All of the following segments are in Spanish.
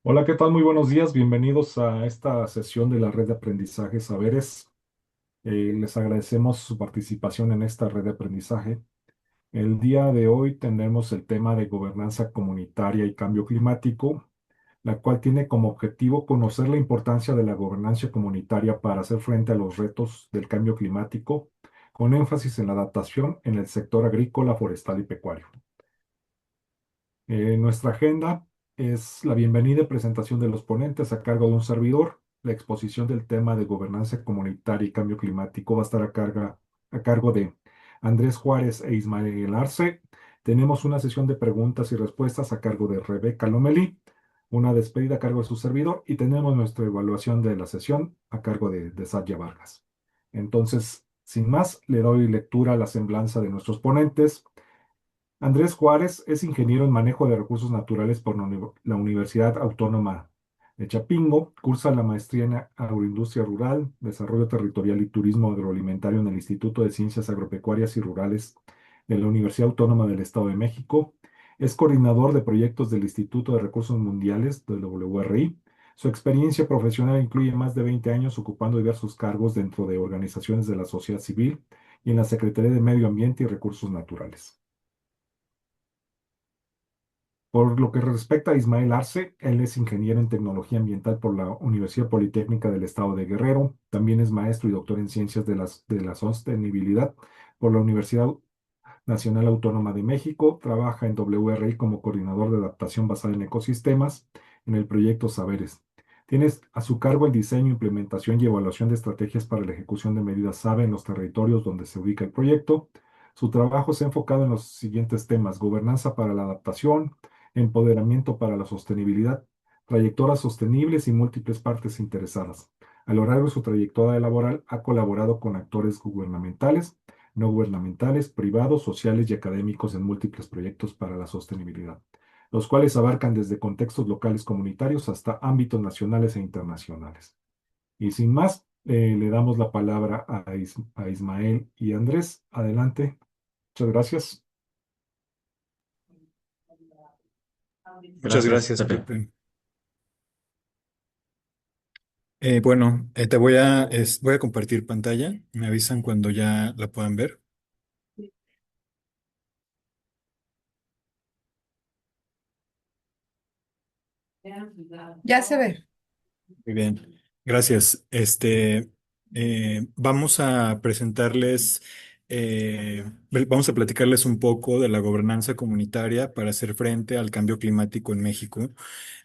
Hola, ¿qué tal? Muy buenos días. Bienvenidos a esta sesión de la red de aprendizaje Saberes. Les agradecemos su participación en esta red de aprendizaje. El día de hoy tendremos el tema de gobernanza comunitaria y cambio climático, la cual tiene como objetivo conocer la importancia de la gobernanza comunitaria para hacer frente a los retos del cambio climático, con énfasis en la adaptación en el sector agrícola, forestal y pecuario. Nuestra agenda es la bienvenida y presentación de los ponentes a cargo de un servidor. La exposición del tema de gobernanza comunitaria y cambio climático va a estar a cargo de Andrés Juárez e Ismael Arce. Tenemos una sesión de preguntas y respuestas a cargo de Rebeca Lomelí, una despedida a cargo de su servidor y tenemos nuestra evaluación de la sesión a cargo de Satya Vargas. Entonces, sin más, le doy lectura a la semblanza de nuestros ponentes. Andrés Juárez es ingeniero en manejo de recursos naturales por la Universidad Autónoma de Chapingo. Cursa la maestría en agroindustria rural, desarrollo territorial y turismo agroalimentario en el Instituto de Ciencias Agropecuarias y Rurales de la Universidad Autónoma del Estado de México. Es coordinador de proyectos del Instituto de Recursos Mundiales del WRI. Su experiencia profesional incluye más de 20 años ocupando diversos cargos dentro de organizaciones de la sociedad civil y en la Secretaría de Medio Ambiente y Recursos Naturales. Por lo que respecta a Ismael Arce, él es ingeniero en tecnología ambiental por la Universidad Politécnica del Estado de Guerrero. También es maestro y doctor en ciencias de la sostenibilidad por la Universidad Nacional Autónoma de México. Trabaja en WRI como coordinador de adaptación basada en ecosistemas en el proyecto Saberes. Tiene a su cargo el diseño, implementación y evaluación de estrategias para la ejecución de medidas SABE en los territorios donde se ubica el proyecto. Su trabajo se ha enfocado en los siguientes temas: gobernanza para la adaptación, empoderamiento para la sostenibilidad, trayectorias sostenibles y múltiples partes interesadas. A lo largo de su trayectoria laboral ha colaborado con actores gubernamentales, no gubernamentales, privados, sociales y académicos en múltiples proyectos para la sostenibilidad, los cuales abarcan desde contextos locales comunitarios hasta ámbitos nacionales e internacionales. Y sin más, le damos la palabra a Ismael y Andrés. Adelante. Muchas gracias. Muchas Gracias, gracias, Pepe. Pepe. Bueno, voy a compartir pantalla. Me avisan cuando ya la puedan ver. Ya se ve. Muy bien, gracias. Vamos a presentarles, vamos a platicarles un poco de la gobernanza comunitaria para hacer frente al cambio climático en México.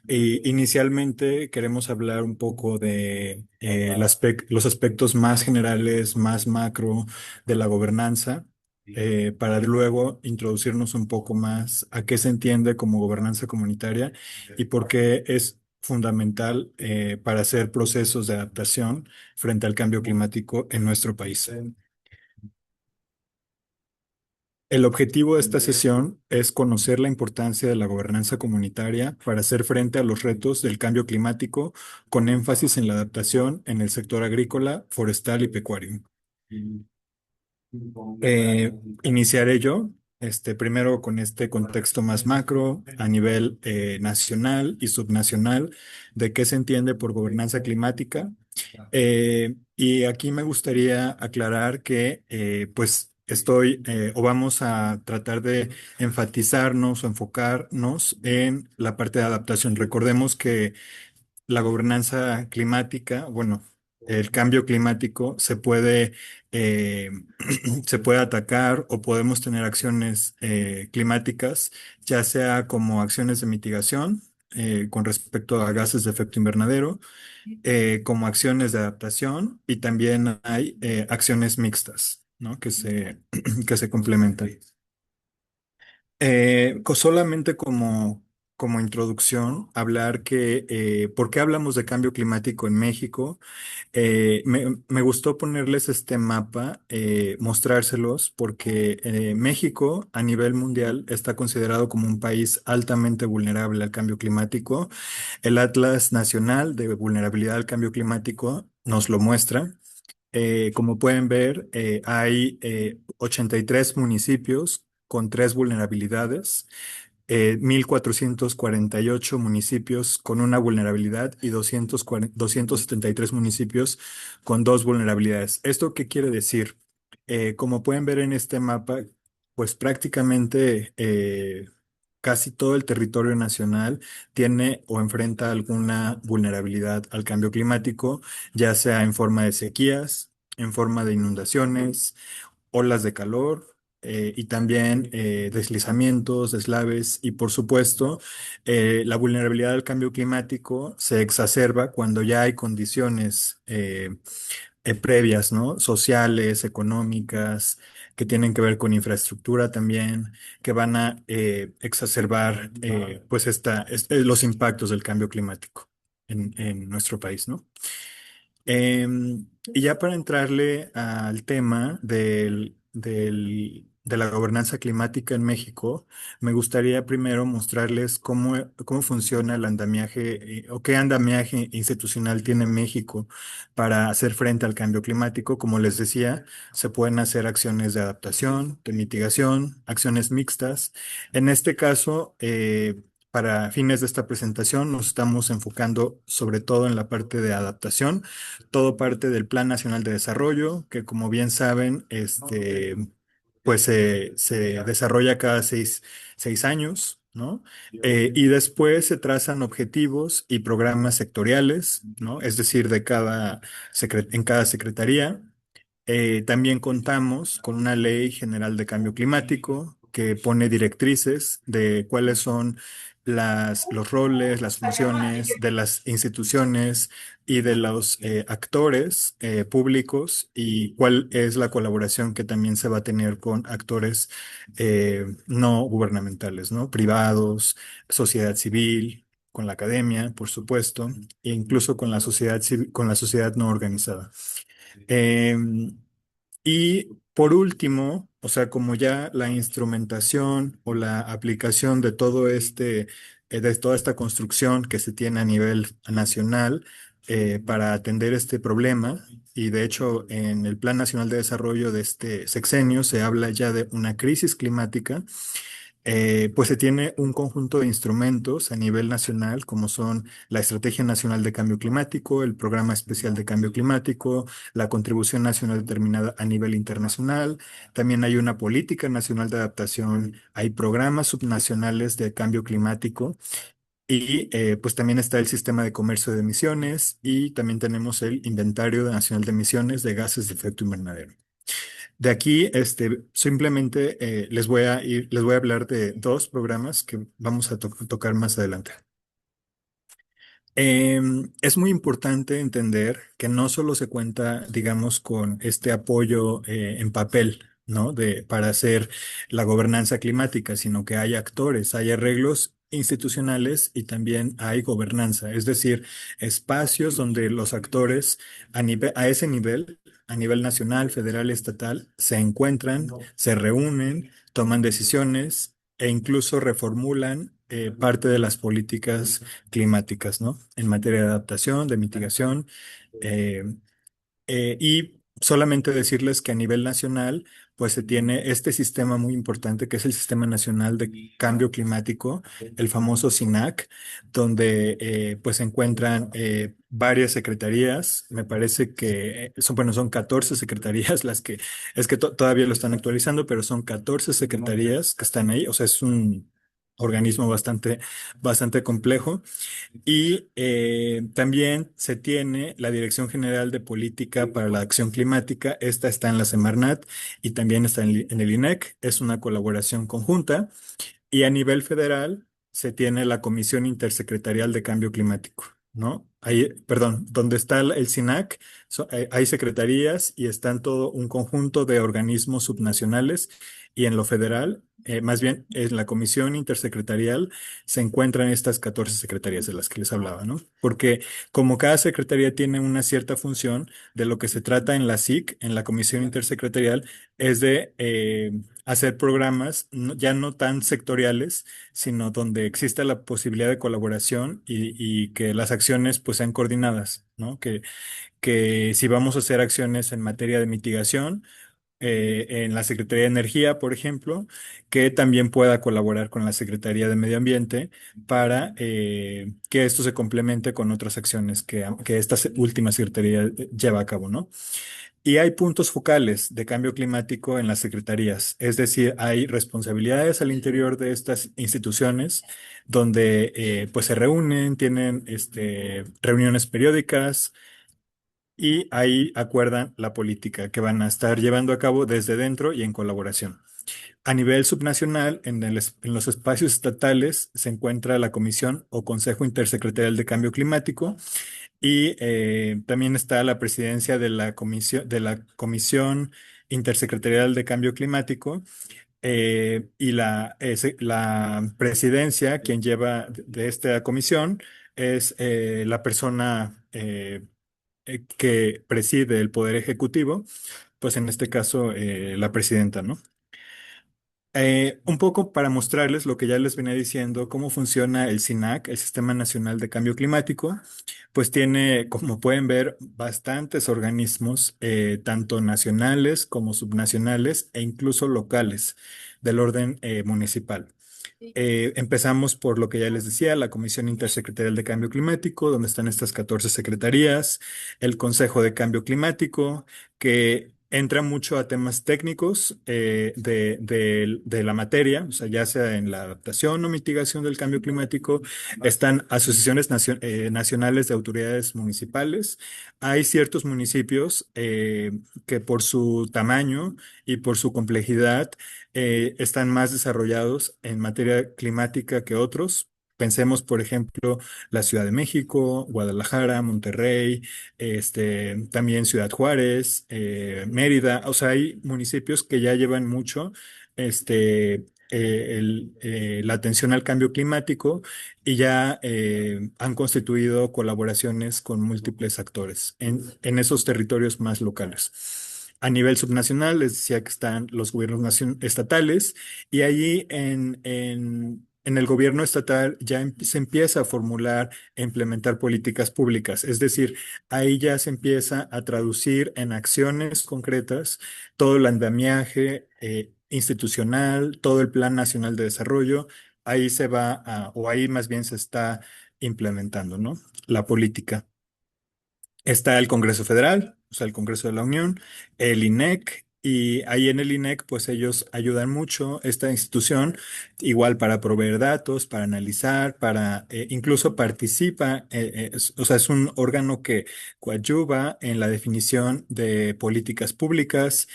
Y inicialmente queremos hablar un poco de los aspectos más generales, más macro de la gobernanza, para luego introducirnos un poco más a qué se entiende como gobernanza comunitaria y por qué es fundamental para hacer procesos de adaptación frente al cambio climático en nuestro país. El objetivo de esta sesión es conocer la importancia de la gobernanza comunitaria para hacer frente a los retos del cambio climático, con énfasis en la adaptación en el sector agrícola, forestal y pecuario. Eh, Iniciaré yo, primero con este contexto más macro a nivel nacional y subnacional de qué se entiende por gobernanza climática. Y aquí me gustaría aclarar que, pues, o vamos a tratar de enfatizarnos o enfocarnos en la parte de adaptación. Recordemos que la gobernanza climática, bueno, el cambio climático eh, se puede atacar o podemos tener acciones climáticas, ya sea como acciones de mitigación con respecto a gases de efecto invernadero, como acciones de adaptación y también hay acciones mixtas, ¿no? Que se complementan. Solamente como introducción, hablar ¿por qué hablamos de cambio climático en México? Me gustó ponerles este mapa, mostrárselos, porque México a nivel mundial está considerado como un país altamente vulnerable al cambio climático. El Atlas Nacional de Vulnerabilidad al Cambio Climático nos lo muestra. Como pueden ver, hay 83 municipios con tres vulnerabilidades. 1,448 municipios con una vulnerabilidad y 273 municipios con dos vulnerabilidades. ¿Esto qué quiere decir? Como pueden ver en este mapa, pues prácticamente casi todo el territorio nacional tiene o enfrenta alguna vulnerabilidad al cambio climático, ya sea en forma de sequías, en forma de inundaciones, olas de calor. Y también deslizamientos, deslaves y por supuesto la vulnerabilidad al cambio climático se exacerba cuando ya hay condiciones previas, ¿no? Sociales, económicas, que tienen que ver con infraestructura también, que van a exacerbar pues los impactos del cambio climático en nuestro país, ¿no? Y ya para entrarle al tema de la gobernanza climática en México, me gustaría primero mostrarles cómo funciona el andamiaje o qué andamiaje institucional tiene México para hacer frente al cambio climático. Como les decía, se pueden hacer acciones de adaptación, de mitigación, acciones mixtas. En este caso, para fines de esta presentación, nos estamos enfocando sobre todo en la parte de adaptación, todo parte del Plan Nacional de Desarrollo, que como bien saben, pues se desarrolla cada seis años, ¿no? Y después se trazan objetivos y programas sectoriales, ¿no? Es decir, en cada secretaría. También contamos con una ley general de cambio climático que pone directrices de cuáles son los roles, las funciones de las instituciones y de los actores públicos y cuál es la colaboración que también se va a tener con actores no gubernamentales, ¿no? Privados, sociedad civil, con la academia, por supuesto, e incluso con la sociedad con la sociedad no organizada. Em, y por último, o sea, como ya la instrumentación o la aplicación de de toda esta construcción que se tiene a nivel nacional para atender este problema, y de hecho en el Plan Nacional de Desarrollo de este sexenio se habla ya de una crisis climática, pues se tiene un conjunto de instrumentos a nivel nacional, como son la Estrategia Nacional de Cambio Climático, el Programa Especial de Cambio Climático, la Contribución Nacional determinada a nivel internacional. También hay una Política Nacional de Adaptación, hay programas subnacionales de cambio climático y pues también está el Sistema de Comercio de Emisiones y también tenemos el Inventario Nacional de Emisiones de Gases de Efecto Invernadero. De aquí, simplemente les voy a hablar de dos programas que vamos a tocar más adelante. Es muy importante entender que no solo se cuenta, digamos, con este apoyo en papel, ¿no? Para hacer la gobernanza climática, sino que hay actores, hay arreglos institucionales y también hay gobernanza, es decir, espacios donde los actores a ese nivel, a nivel nacional, federal y estatal, se encuentran, se reúnen, toman decisiones e incluso reformulan parte de las políticas climáticas, ¿no? En materia de adaptación, de mitigación. eh, y solamente decirles que a nivel nacional, pues se tiene este sistema muy importante que es el Sistema Nacional de Cambio Climático, el famoso SINAC, donde pues se encuentran varias secretarías. Me parece que bueno, son 14 secretarías es que todavía lo están actualizando, pero son 14 secretarías que están ahí. O sea, es un organismo bastante complejo. Y también se tiene la Dirección General de Política para la Acción Climática. Esta está en la Semarnat y también está en el INEC. Es una colaboración conjunta. Y a nivel federal se tiene la Comisión Intersecretarial de Cambio Climático, ¿no? Ahí, perdón, donde está el SINAC, hay secretarías y están todo un conjunto de organismos subnacionales y en lo federal, más bien en la Comisión Intersecretarial se encuentran estas 14 secretarías de las que les hablaba, ¿no? Porque como cada secretaría tiene una cierta función, de lo que se trata en la SIC, en la Comisión Intersecretarial, es de hacer programas ya no tan sectoriales, sino donde exista la posibilidad de colaboración y que las acciones pues sean coordinadas, ¿no? Que si vamos a hacer acciones en materia de mitigación, en la Secretaría de Energía, por ejemplo, que también pueda colaborar con la Secretaría de Medio Ambiente para que esto se complemente con otras acciones que esta última Secretaría lleva a cabo, ¿no? Y hay puntos focales de cambio climático en las secretarías, es decir, hay responsabilidades al interior de estas instituciones donde pues se reúnen, tienen reuniones periódicas y ahí acuerdan la política que van a estar llevando a cabo desde dentro y en colaboración. A nivel subnacional, en los espacios estatales se encuentra la Comisión o Consejo Intersecretarial de Cambio Climático y también está la presidencia de la Comisión Intersecretarial de Cambio Climático y la presidencia, quien lleva de esta comisión, es la persona que preside el Poder Ejecutivo, pues en este caso la presidenta, ¿no? Un poco para mostrarles lo que ya les venía diciendo, cómo funciona el SINAC, el Sistema Nacional de Cambio Climático, pues tiene, como pueden ver, bastantes organismos, tanto nacionales como subnacionales e incluso locales del orden municipal. Empezamos por lo que ya les decía, la Comisión Intersecretarial de Cambio Climático, donde están estas 14 secretarías, el Consejo de Cambio Climático, que entra mucho a temas técnicos de la materia, o sea, ya sea en la adaptación o mitigación del cambio climático, están asociaciones nacionales de autoridades municipales. Hay ciertos municipios que por su tamaño y por su complejidad, están más desarrollados en materia climática que otros. Pensemos, por ejemplo, la Ciudad de México, Guadalajara, Monterrey, también Ciudad Juárez, Mérida. O sea, hay municipios que ya llevan mucho la atención al cambio climático y ya han constituido colaboraciones con múltiples actores en esos territorios más locales. A nivel subnacional, les decía que están los gobiernos estatales y allí en el gobierno estatal ya se empieza a formular e implementar políticas públicas. Es decir, ahí ya se empieza a traducir en acciones concretas todo el andamiaje institucional, todo el Plan Nacional de Desarrollo. Ahí se va o ahí más bien se está implementando, ¿no? La política. Está el Congreso Federal, o sea, el Congreso de la Unión, el INEC, y ahí en el INEC, pues ellos ayudan mucho esta institución, igual para proveer datos, para analizar, para incluso participa, o sea, es un órgano que coadyuva en la definición de políticas públicas.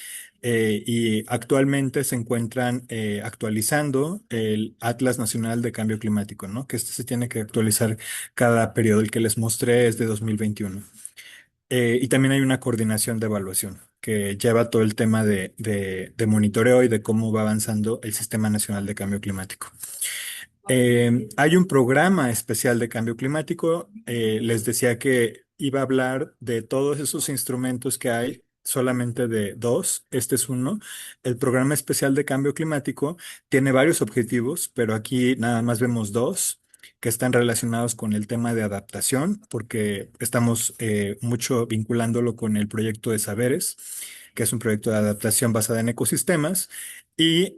Y actualmente se encuentran actualizando el Atlas Nacional de Cambio Climático, ¿no? Que este se tiene que actualizar cada periodo. El que les mostré es de 2021. Y también hay una coordinación de evaluación que lleva todo el tema de monitoreo y de cómo va avanzando el Sistema Nacional de Cambio Climático. Hay un programa especial de cambio climático. Les decía que iba a hablar de todos esos instrumentos que hay, solamente de dos. Este es uno. El programa especial de cambio climático tiene varios objetivos, pero aquí nada más vemos dos que están relacionados con el tema de adaptación, porque estamos mucho vinculándolo con el proyecto de Saberes, que es un proyecto de adaptación basada en ecosistemas. Y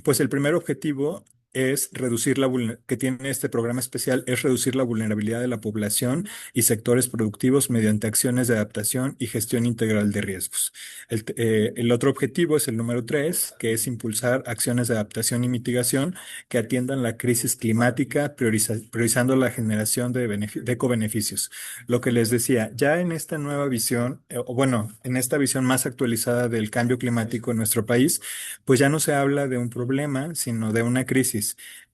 pues el primer objetivo es reducir que tiene este programa especial, es reducir la vulnerabilidad de la población y sectores productivos mediante acciones de adaptación y gestión integral de riesgos. El otro objetivo es el número 3, que es impulsar acciones de adaptación y mitigación que atiendan la crisis climática, priorizando la generación de ecobeneficios. Lo que les decía, ya en esta nueva visión, o bueno, en esta visión más actualizada del cambio climático en nuestro país, pues ya no se habla de un problema, sino de una crisis.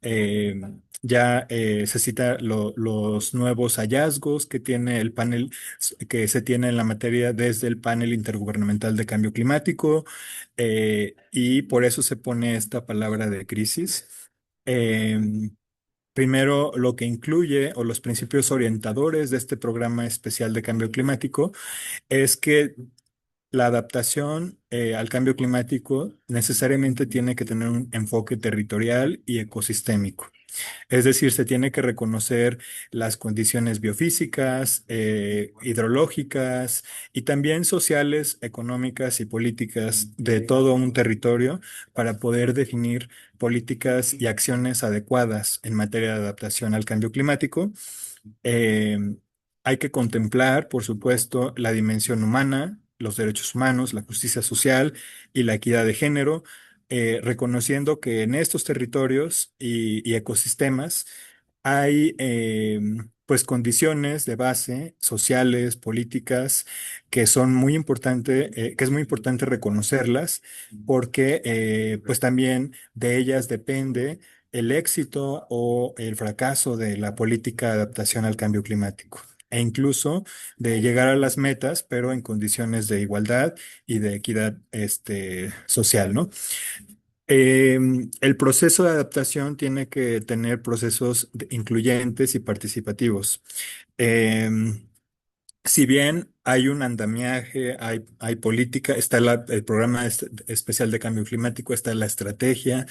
Eh, ya se cita los nuevos hallazgos que tiene el panel, que se tiene en la materia desde el panel intergubernamental de cambio climático, y por eso se pone esta palabra de crisis. Primero, lo que incluye o los principios orientadores de este programa especial de cambio climático es que la adaptación al cambio climático necesariamente tiene que tener un enfoque territorial y ecosistémico. Es decir, se tiene que reconocer las condiciones biofísicas, hidrológicas y también sociales, económicas y políticas de todo un territorio para poder definir políticas y acciones adecuadas en materia de adaptación al cambio climático. Eh, Hay que contemplar, por supuesto, la dimensión humana, los derechos humanos, la justicia social y la equidad de género, reconociendo que en estos territorios y ecosistemas hay pues condiciones de base sociales, políticas, que son muy importante, que es muy importante reconocerlas, porque pues también de ellas depende el éxito o el fracaso de la política de adaptación al cambio climático, e incluso de llegar a las metas, pero en condiciones de igualdad y de equidad social, ¿no? El proceso de adaptación tiene que tener procesos incluyentes y participativos. Em, si bien hay un andamiaje, hay política, está el programa especial de cambio climático, está la estrategia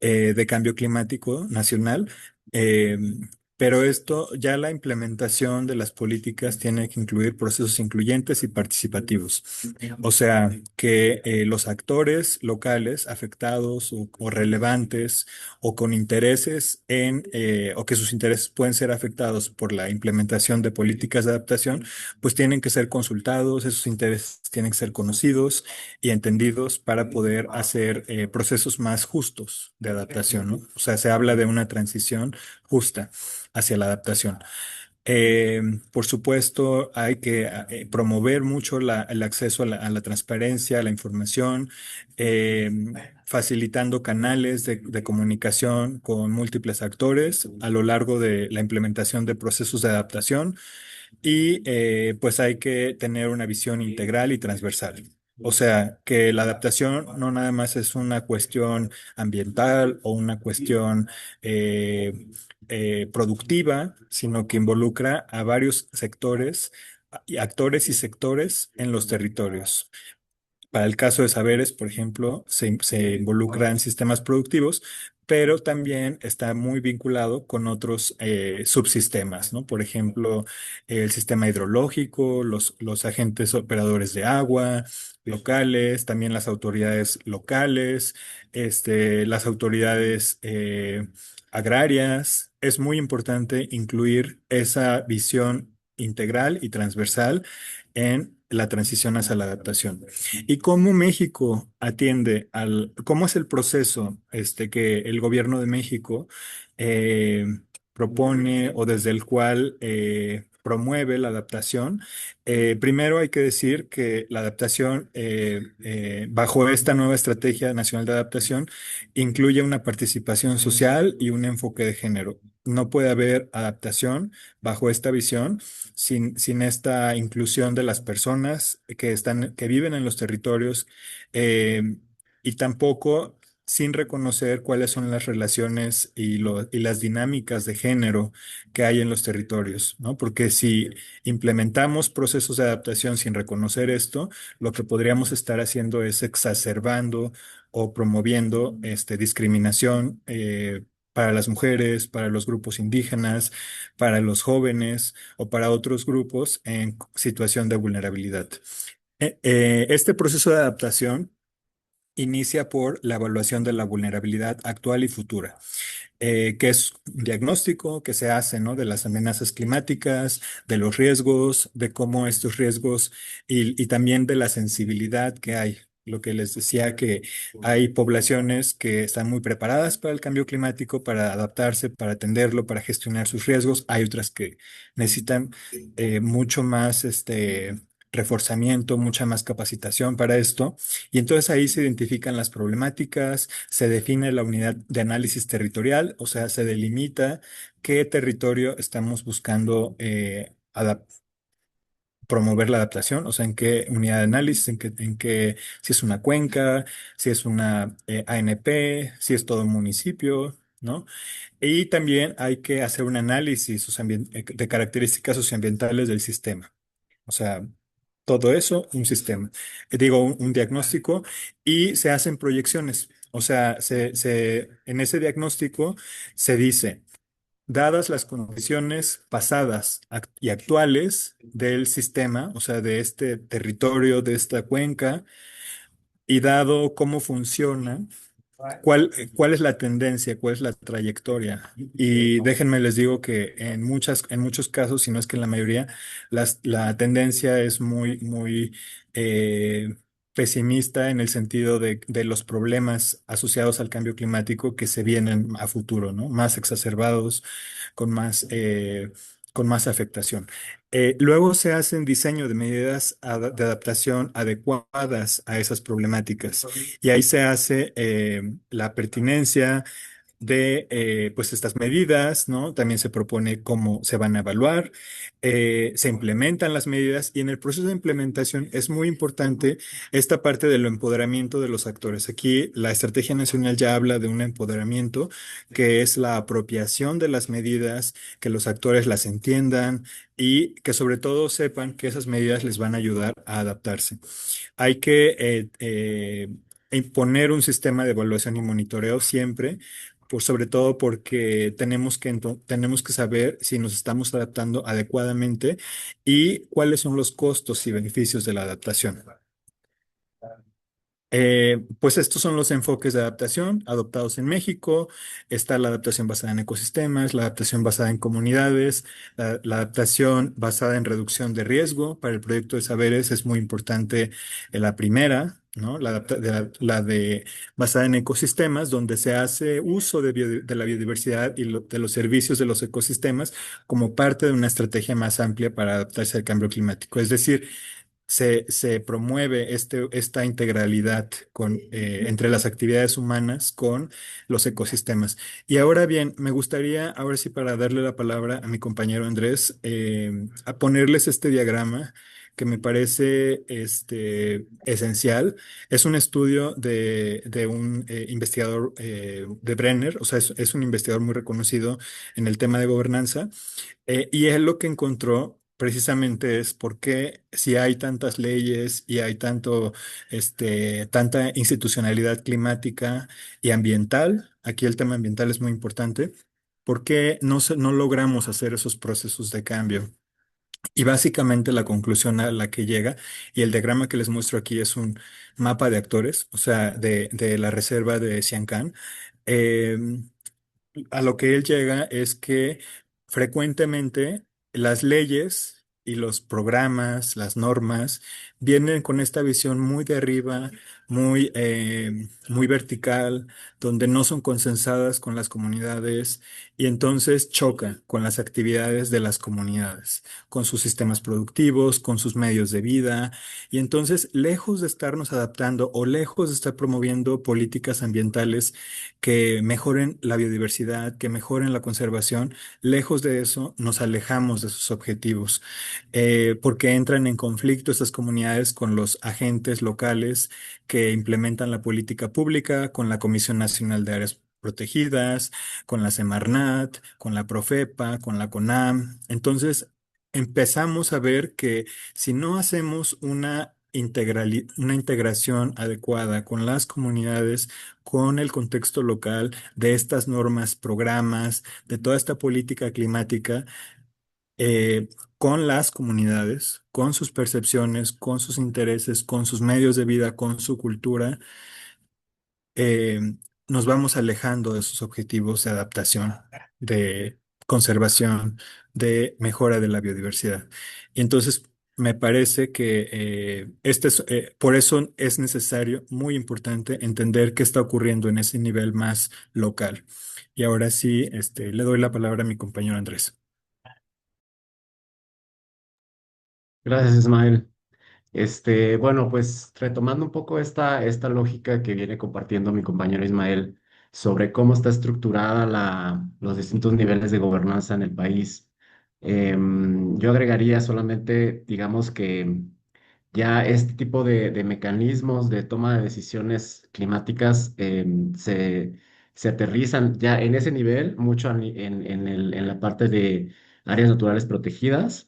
de cambio climático nacional. eh, pero esto, ya la implementación de las políticas tiene que incluir procesos incluyentes y participativos. O sea, que los actores locales afectados o relevantes o con intereses o que sus intereses pueden ser afectados por la implementación de políticas de adaptación, pues tienen que ser consultados, esos intereses tienen que ser conocidos y entendidos para poder hacer procesos más justos de adaptación, ¿no? O sea, se habla de una transición justa hacia la adaptación. Eh, por supuesto, hay que promover mucho el acceso a la transparencia, a la información, eh, facilitando canales de comunicación con múltiples actores a lo largo de la implementación de procesos de adaptación y pues hay que tener una visión integral y transversal. O sea, que la adaptación no nada más es una cuestión ambiental o una cuestión eh, productiva, sino que involucra a varios sectores, y actores y sectores en los territorios. Para el caso de saberes, por ejemplo, se involucra en sistemas productivos, pero también está muy vinculado con otros subsistemas, ¿no? Por ejemplo, el sistema hidrológico, los agentes operadores de agua locales, también las autoridades locales, las autoridades agrarias. Es muy importante incluir esa visión integral y transversal en la transición hacia la adaptación. ¿Y cómo México atiende cómo es el proceso que el gobierno de México eh, propone o desde el cual promueve la adaptación? Primero hay que decir que la adaptación, bajo esta nueva Estrategia Nacional de Adaptación, incluye una participación social y un enfoque de género. No puede haber adaptación bajo esta visión sin esta inclusión de las personas que viven en los territorios, eh, y tampoco sin reconocer cuáles son las relaciones y las dinámicas de género que hay en los territorios, ¿no? Porque si implementamos procesos de adaptación sin reconocer esto, lo que podríamos estar haciendo es exacerbando o promoviendo discriminación para las mujeres, para los grupos indígenas, para los jóvenes o para otros grupos en situación de vulnerabilidad. Este proceso de adaptación inicia por la evaluación de la vulnerabilidad actual y futura, que es un diagnóstico que se hace, ¿no? De las amenazas climáticas, de los riesgos, de cómo estos riesgos y también de la sensibilidad que hay. Lo que les decía, que hay poblaciones que están muy preparadas para el cambio climático, para adaptarse, para atenderlo, para gestionar sus riesgos. Hay otras que necesitan mucho más reforzamiento, mucha más capacitación para esto. Y entonces ahí se identifican las problemáticas, se define la unidad de análisis territorial, o sea, se delimita qué territorio estamos buscando promover la adaptación, o sea, en qué unidad de análisis, si es una cuenca, si es una ANP, si es todo un municipio, ¿no? Y también hay que hacer un análisis de características socioambientales del sistema. O sea, todo eso, un sistema. Digo, un diagnóstico y se hacen proyecciones. O sea, en ese diagnóstico se dice, dadas las condiciones pasadas y actuales del sistema, o sea, de este territorio, de esta cuenca, y dado cómo funciona, ¿cuál es la tendencia? ¿Cuál es la trayectoria? Y déjenme les digo que en muchos casos, si no es que en la mayoría, la tendencia es muy eh, pesimista en el sentido de los problemas asociados al cambio climático que se vienen a futuro, ¿no? Más exacerbados, con con más afectación. Luego se hacen diseño de medidas de adaptación adecuadas a esas problemáticas. Y ahí se hace la pertinencia de pues estas medidas, ¿no? También se propone cómo se van a evaluar, se implementan las medidas y en el proceso de implementación es muy importante esta parte del empoderamiento de los actores. Aquí la Estrategia Nacional ya habla de un empoderamiento que es la apropiación de las medidas, que los actores las entiendan y que sobre todo sepan que esas medidas les van a ayudar a adaptarse. Hay que imponer un sistema de evaluación y monitoreo siempre, sobre todo porque tenemos que saber si nos estamos adaptando adecuadamente y cuáles son los costos y beneficios de la adaptación. Pues estos son los enfoques de adaptación adoptados en México. Está la adaptación basada en ecosistemas, la adaptación basada en comunidades, la adaptación basada en reducción de riesgo. Para el proyecto de saberes es muy importante la primera, ¿no? La de basada en ecosistemas, donde se hace uso de la biodiversidad y de los servicios de los ecosistemas como parte de una estrategia más amplia para adaptarse al cambio climático. Es decir, se promueve esta integralidad entre las actividades humanas con los ecosistemas. Y ahora bien, me gustaría, ahora sí, para darle la palabra a mi compañero Andrés, a ponerles este diagrama que me parece esencial. Es un estudio de un investigador de Brenner, o sea, es un investigador muy reconocido en el tema de gobernanza. Y él lo que encontró precisamente es por qué si hay tantas leyes y hay tanta institucionalidad climática y ambiental, aquí el tema ambiental es muy importante, ¿por qué no logramos hacer esos procesos de cambio? Y básicamente la conclusión a la que llega, y el diagrama que les muestro aquí es un mapa de actores, o sea, de la reserva de Siancán. em, a lo que él llega es que frecuentemente las leyes y los programas, las normas, vienen con esta visión muy de arriba, muy vertical, donde no son consensadas con las comunidades y entonces choca con las actividades de las comunidades, con sus sistemas productivos, con sus medios de vida. Y entonces, lejos de estarnos adaptando o lejos de estar promoviendo políticas ambientales, que mejoren la biodiversidad, que mejoren la conservación. Lejos de eso, nos alejamos de sus objetivos, porque entran en conflicto estas comunidades con los agentes locales que implementan la política pública, con la Comisión Nacional de Áreas Protegidas, con la Semarnat, con la Profepa, con la CONAM. Entonces, empezamos a ver que si no hacemos una integración adecuada con las comunidades, con el contexto local de estas normas, programas, de toda esta política climática, eh, con las comunidades, con sus percepciones, con sus intereses, con sus medios de vida, con su cultura, eh, nos vamos alejando de sus objetivos de adaptación, de conservación, de mejora de la biodiversidad. Y entonces me parece que por eso es necesario, muy importante, entender qué está ocurriendo en ese nivel más local. Y ahora sí, le doy la palabra a mi compañero Andrés. Gracias, Ismael. Bueno, pues retomando un poco esta lógica que viene compartiendo mi compañero Ismael sobre cómo está estructurada los distintos niveles de gobernanza en el país, yo agregaría solamente, digamos que ya este tipo de mecanismos de toma de decisiones climáticas se aterrizan ya en ese nivel, mucho en la parte de áreas naturales protegidas,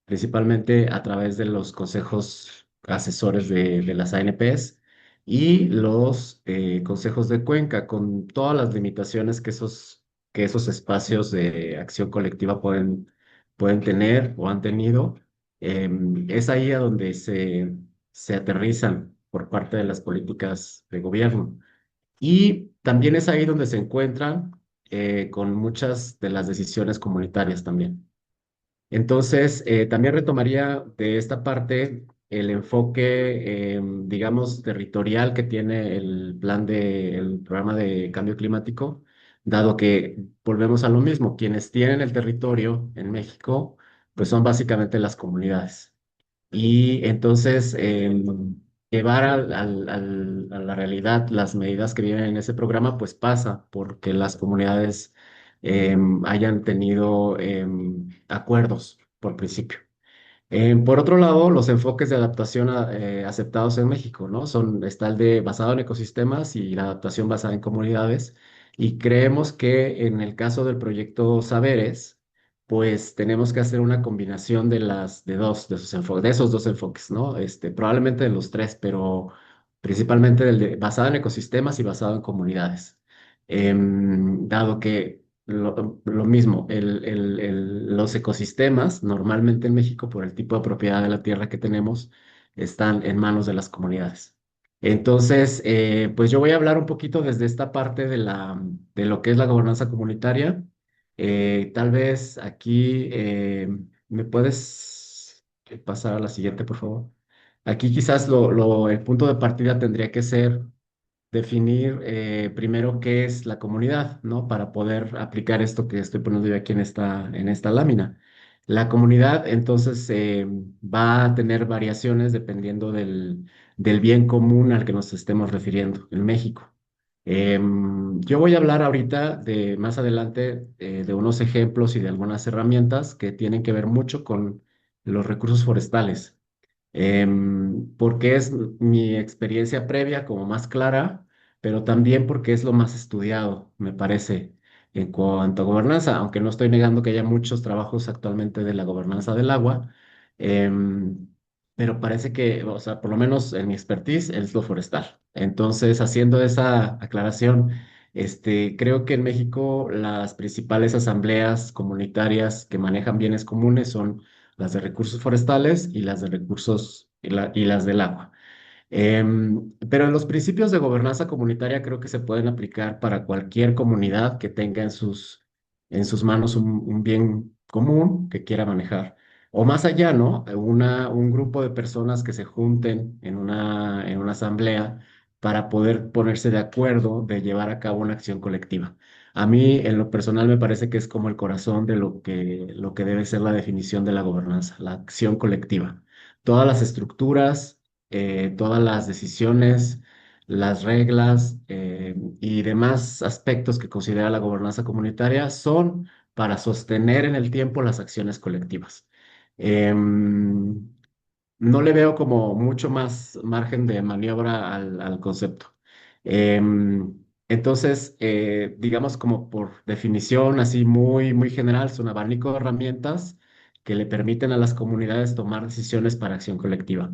principalmente a través de los consejos asesores de las ANPs y los consejos de cuenca, con todas las limitaciones que esos que esos espacios de acción colectiva pueden tener o han tenido. Es ahí a donde se aterrizan por parte de las políticas de gobierno. Y también es ahí donde se encuentran con muchas de las decisiones comunitarias también. Entonces, también retomaría de esta parte el enfoque, digamos, territorial que tiene el programa de cambio climático, dado que volvemos a lo mismo, quienes tienen el territorio en México, pues son básicamente las comunidades. Y entonces, llevar a la realidad las medidas que vienen en ese programa, pues pasa porque las comunidades hayan tenido acuerdos por principio. Por otro lado, los enfoques de adaptación aceptados en México, ¿no? Está el de basado en ecosistemas y la adaptación basada en comunidades. Y creemos que en el caso del proyecto Saberes, pues tenemos que hacer una combinación de esos dos enfoques, ¿no? Probablemente de los tres, pero principalmente basado en ecosistemas y basado en comunidades. Dado que lo mismo, los ecosistemas normalmente en México, por el tipo de propiedad de la tierra que tenemos, están en manos de las comunidades. Entonces, pues yo voy a hablar un poquito desde esta parte de lo que es la gobernanza comunitaria. Tal vez aquí me puedes pasar a la siguiente, por favor. Aquí quizás el punto de partida tendría que ser definir primero qué es la comunidad, ¿no? Para poder aplicar esto que estoy poniendo yo aquí en esta lámina. La comunidad, entonces, va a tener variaciones dependiendo del bien común al que nos estemos refiriendo en México. Yo voy a hablar ahorita más adelante, de unos ejemplos y de algunas herramientas que tienen que ver mucho con los recursos forestales, porque es mi experiencia previa como más clara, pero también porque es lo más estudiado, me parece, en cuanto a gobernanza, aunque no estoy negando que haya muchos trabajos actualmente de la gobernanza del agua, em, pero parece que, o sea, por lo menos en mi expertise es lo forestal. Entonces, haciendo esa aclaración, creo que en México las principales asambleas comunitarias que manejan bienes comunes son las de recursos forestales y las de recursos y las del agua. Pero los principios de gobernanza comunitaria creo que se pueden aplicar para cualquier comunidad que tenga en sus manos un bien común que quiera manejar. O más allá, ¿no? Un grupo de personas que se junten en una asamblea para poder ponerse de acuerdo de llevar a cabo una acción colectiva. A mí, en lo personal, me parece que es como el corazón de lo que debe ser la definición de la gobernanza, la acción colectiva. Todas las estructuras, todas las decisiones, las reglas, y demás aspectos que considera la gobernanza comunitaria son para sostener en el tiempo las acciones colectivas. Em, no le veo como mucho más margen de maniobra al concepto. Entonces, digamos como por definición así muy, muy general, es un abanico de herramientas que le permiten a las comunidades tomar decisiones para acción colectiva.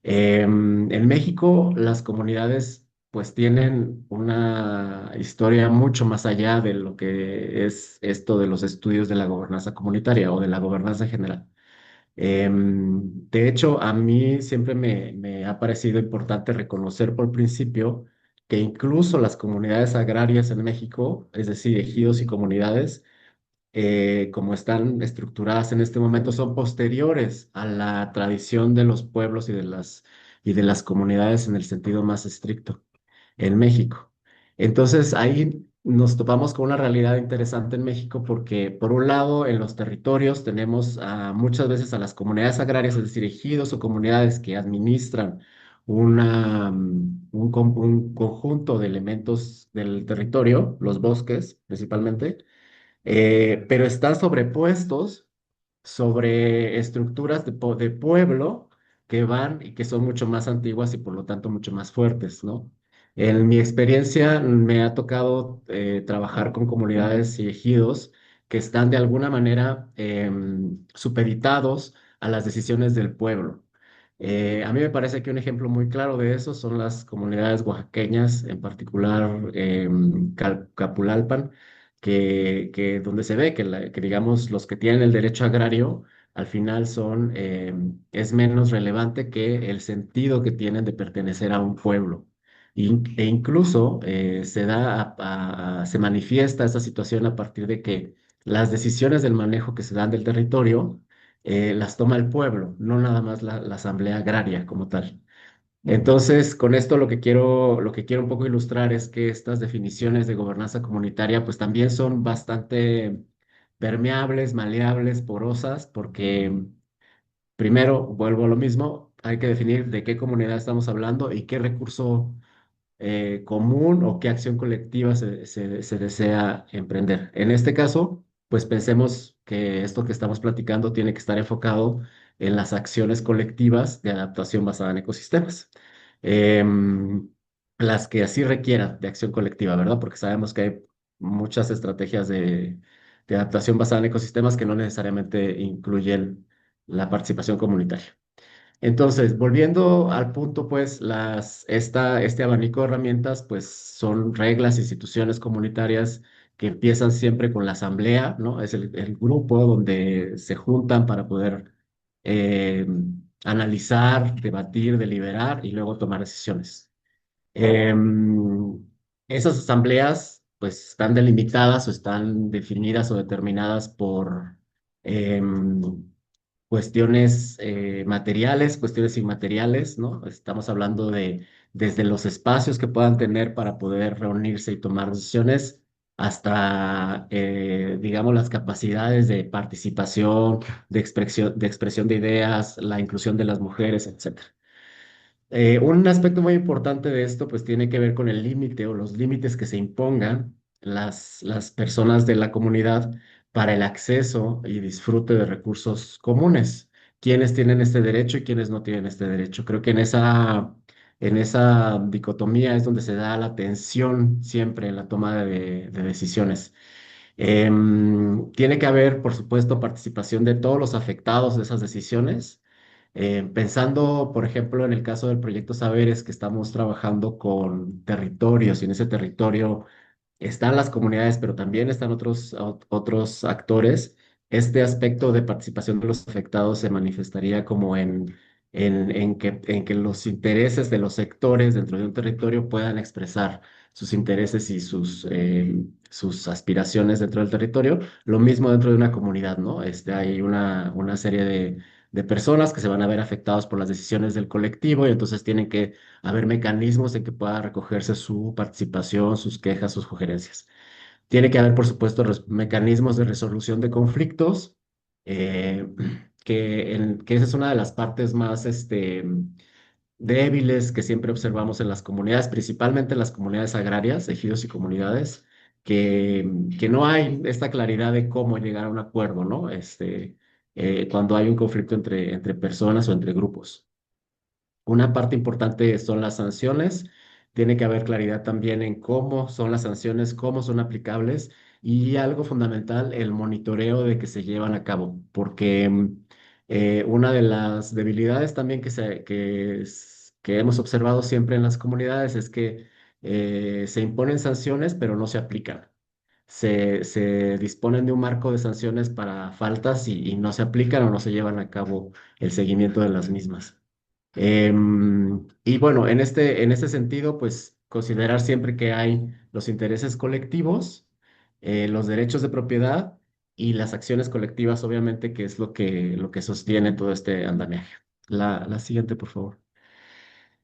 En México, las comunidades pues tienen una historia mucho más allá de lo que es esto de los estudios de la gobernanza comunitaria o de la gobernanza en general. De hecho, a mí siempre me ha parecido importante reconocer por principio que incluso las comunidades agrarias en México, es decir, ejidos y comunidades, como están estructuradas en este momento, son posteriores a la tradición de los pueblos y de las comunidades en el sentido más estricto en México. Entonces ahí nos topamos con una realidad interesante en México porque por un lado en los territorios tenemos muchas veces a las comunidades agrarias, es decir, ejidos o comunidades que administran un conjunto de elementos del territorio, los bosques principalmente, pero están sobrepuestos sobre estructuras de pueblo que van y que son mucho más antiguas y por lo tanto mucho más fuertes, ¿no? En mi experiencia me ha tocado trabajar con comunidades y ejidos que están de alguna manera supeditados a las decisiones del pueblo. A mí me parece que un ejemplo muy claro de eso son las comunidades oaxaqueñas, en particular Capulalpan, que donde se ve que, digamos, los que tienen el derecho agrario al final es menos relevante que el sentido que tienen de pertenecer a un pueblo. E incluso se manifiesta esta situación a partir de que las decisiones del manejo que se dan del territorio las toma el pueblo, no nada más la asamblea agraria como tal. Entonces, con esto lo que quiero un poco ilustrar es que estas definiciones de gobernanza comunitaria pues también son bastante permeables, maleables, porosas, porque primero, vuelvo a lo mismo, hay que definir de qué comunidad estamos hablando y qué recurso común o qué acción colectiva se desea emprender. En este caso, pues pensemos que esto que estamos platicando tiene que estar enfocado en las acciones colectivas de adaptación basada en ecosistemas. Em, las que así requieran de acción colectiva, ¿verdad? Porque sabemos que hay muchas estrategias de adaptación basada en ecosistemas que no necesariamente incluyen la participación comunitaria. Entonces, volviendo al punto, pues, este abanico de herramientas, pues, son reglas, instituciones comunitarias que empiezan siempre con la asamblea, ¿no? Es el grupo donde se juntan para poder eh, analizar, debatir, deliberar y luego tomar decisiones. Esas asambleas, pues, están delimitadas o están definidas o determinadas por em, cuestiones materiales, cuestiones inmateriales, ¿no? Estamos hablando de desde los espacios que puedan tener para poder reunirse y tomar decisiones hasta, digamos, las capacidades de participación, de expresión de ideas, la inclusión de las mujeres, etcétera. Un aspecto muy importante de esto, pues tiene que ver con el límite o los límites que se impongan las personas de la comunidad para el acceso y disfrute de recursos comunes. ¿Quiénes tienen este derecho y quiénes no tienen este derecho? Creo que en esa dicotomía es donde se da la tensión siempre en la toma de decisiones. Tiene que haber, por supuesto, participación de todos los afectados de esas decisiones. Pensando, por ejemplo, en el caso del proyecto Saberes, que estamos trabajando con territorios y en ese territorio están las comunidades, pero también están otros actores. Este aspecto de participación de los afectados se manifestaría como en que los intereses de los sectores dentro de un territorio puedan expresar sus intereses y sus aspiraciones dentro del territorio. Lo mismo dentro de una comunidad, ¿no? Hay una serie de personas que se van a ver afectados por las decisiones del colectivo y entonces tienen que haber mecanismos en que pueda recogerse su participación, sus quejas, sus sugerencias. Tiene que haber, por supuesto, mecanismos de resolución de conflictos, eh, que esa es una de las partes más débiles que siempre observamos en las comunidades, principalmente en las comunidades agrarias, ejidos y comunidades, que no hay esta claridad de cómo llegar a un acuerdo, ¿no? Cuando hay un conflicto entre personas o entre grupos. Una parte importante son las sanciones. Tiene que haber claridad también en cómo son las sanciones, cómo son aplicables y algo fundamental, el monitoreo de que se llevan a cabo, porque una de las debilidades también que hemos observado siempre en las comunidades es que se imponen sanciones, pero no se aplican. Se disponen de un marco de sanciones para faltas y no se aplican o no se llevan a cabo el seguimiento de las mismas. Y bueno, en este sentido, pues considerar siempre que hay los intereses colectivos, los derechos de propiedad y las acciones colectivas, obviamente, que es lo que sostiene todo este andamiaje. La siguiente, por favor.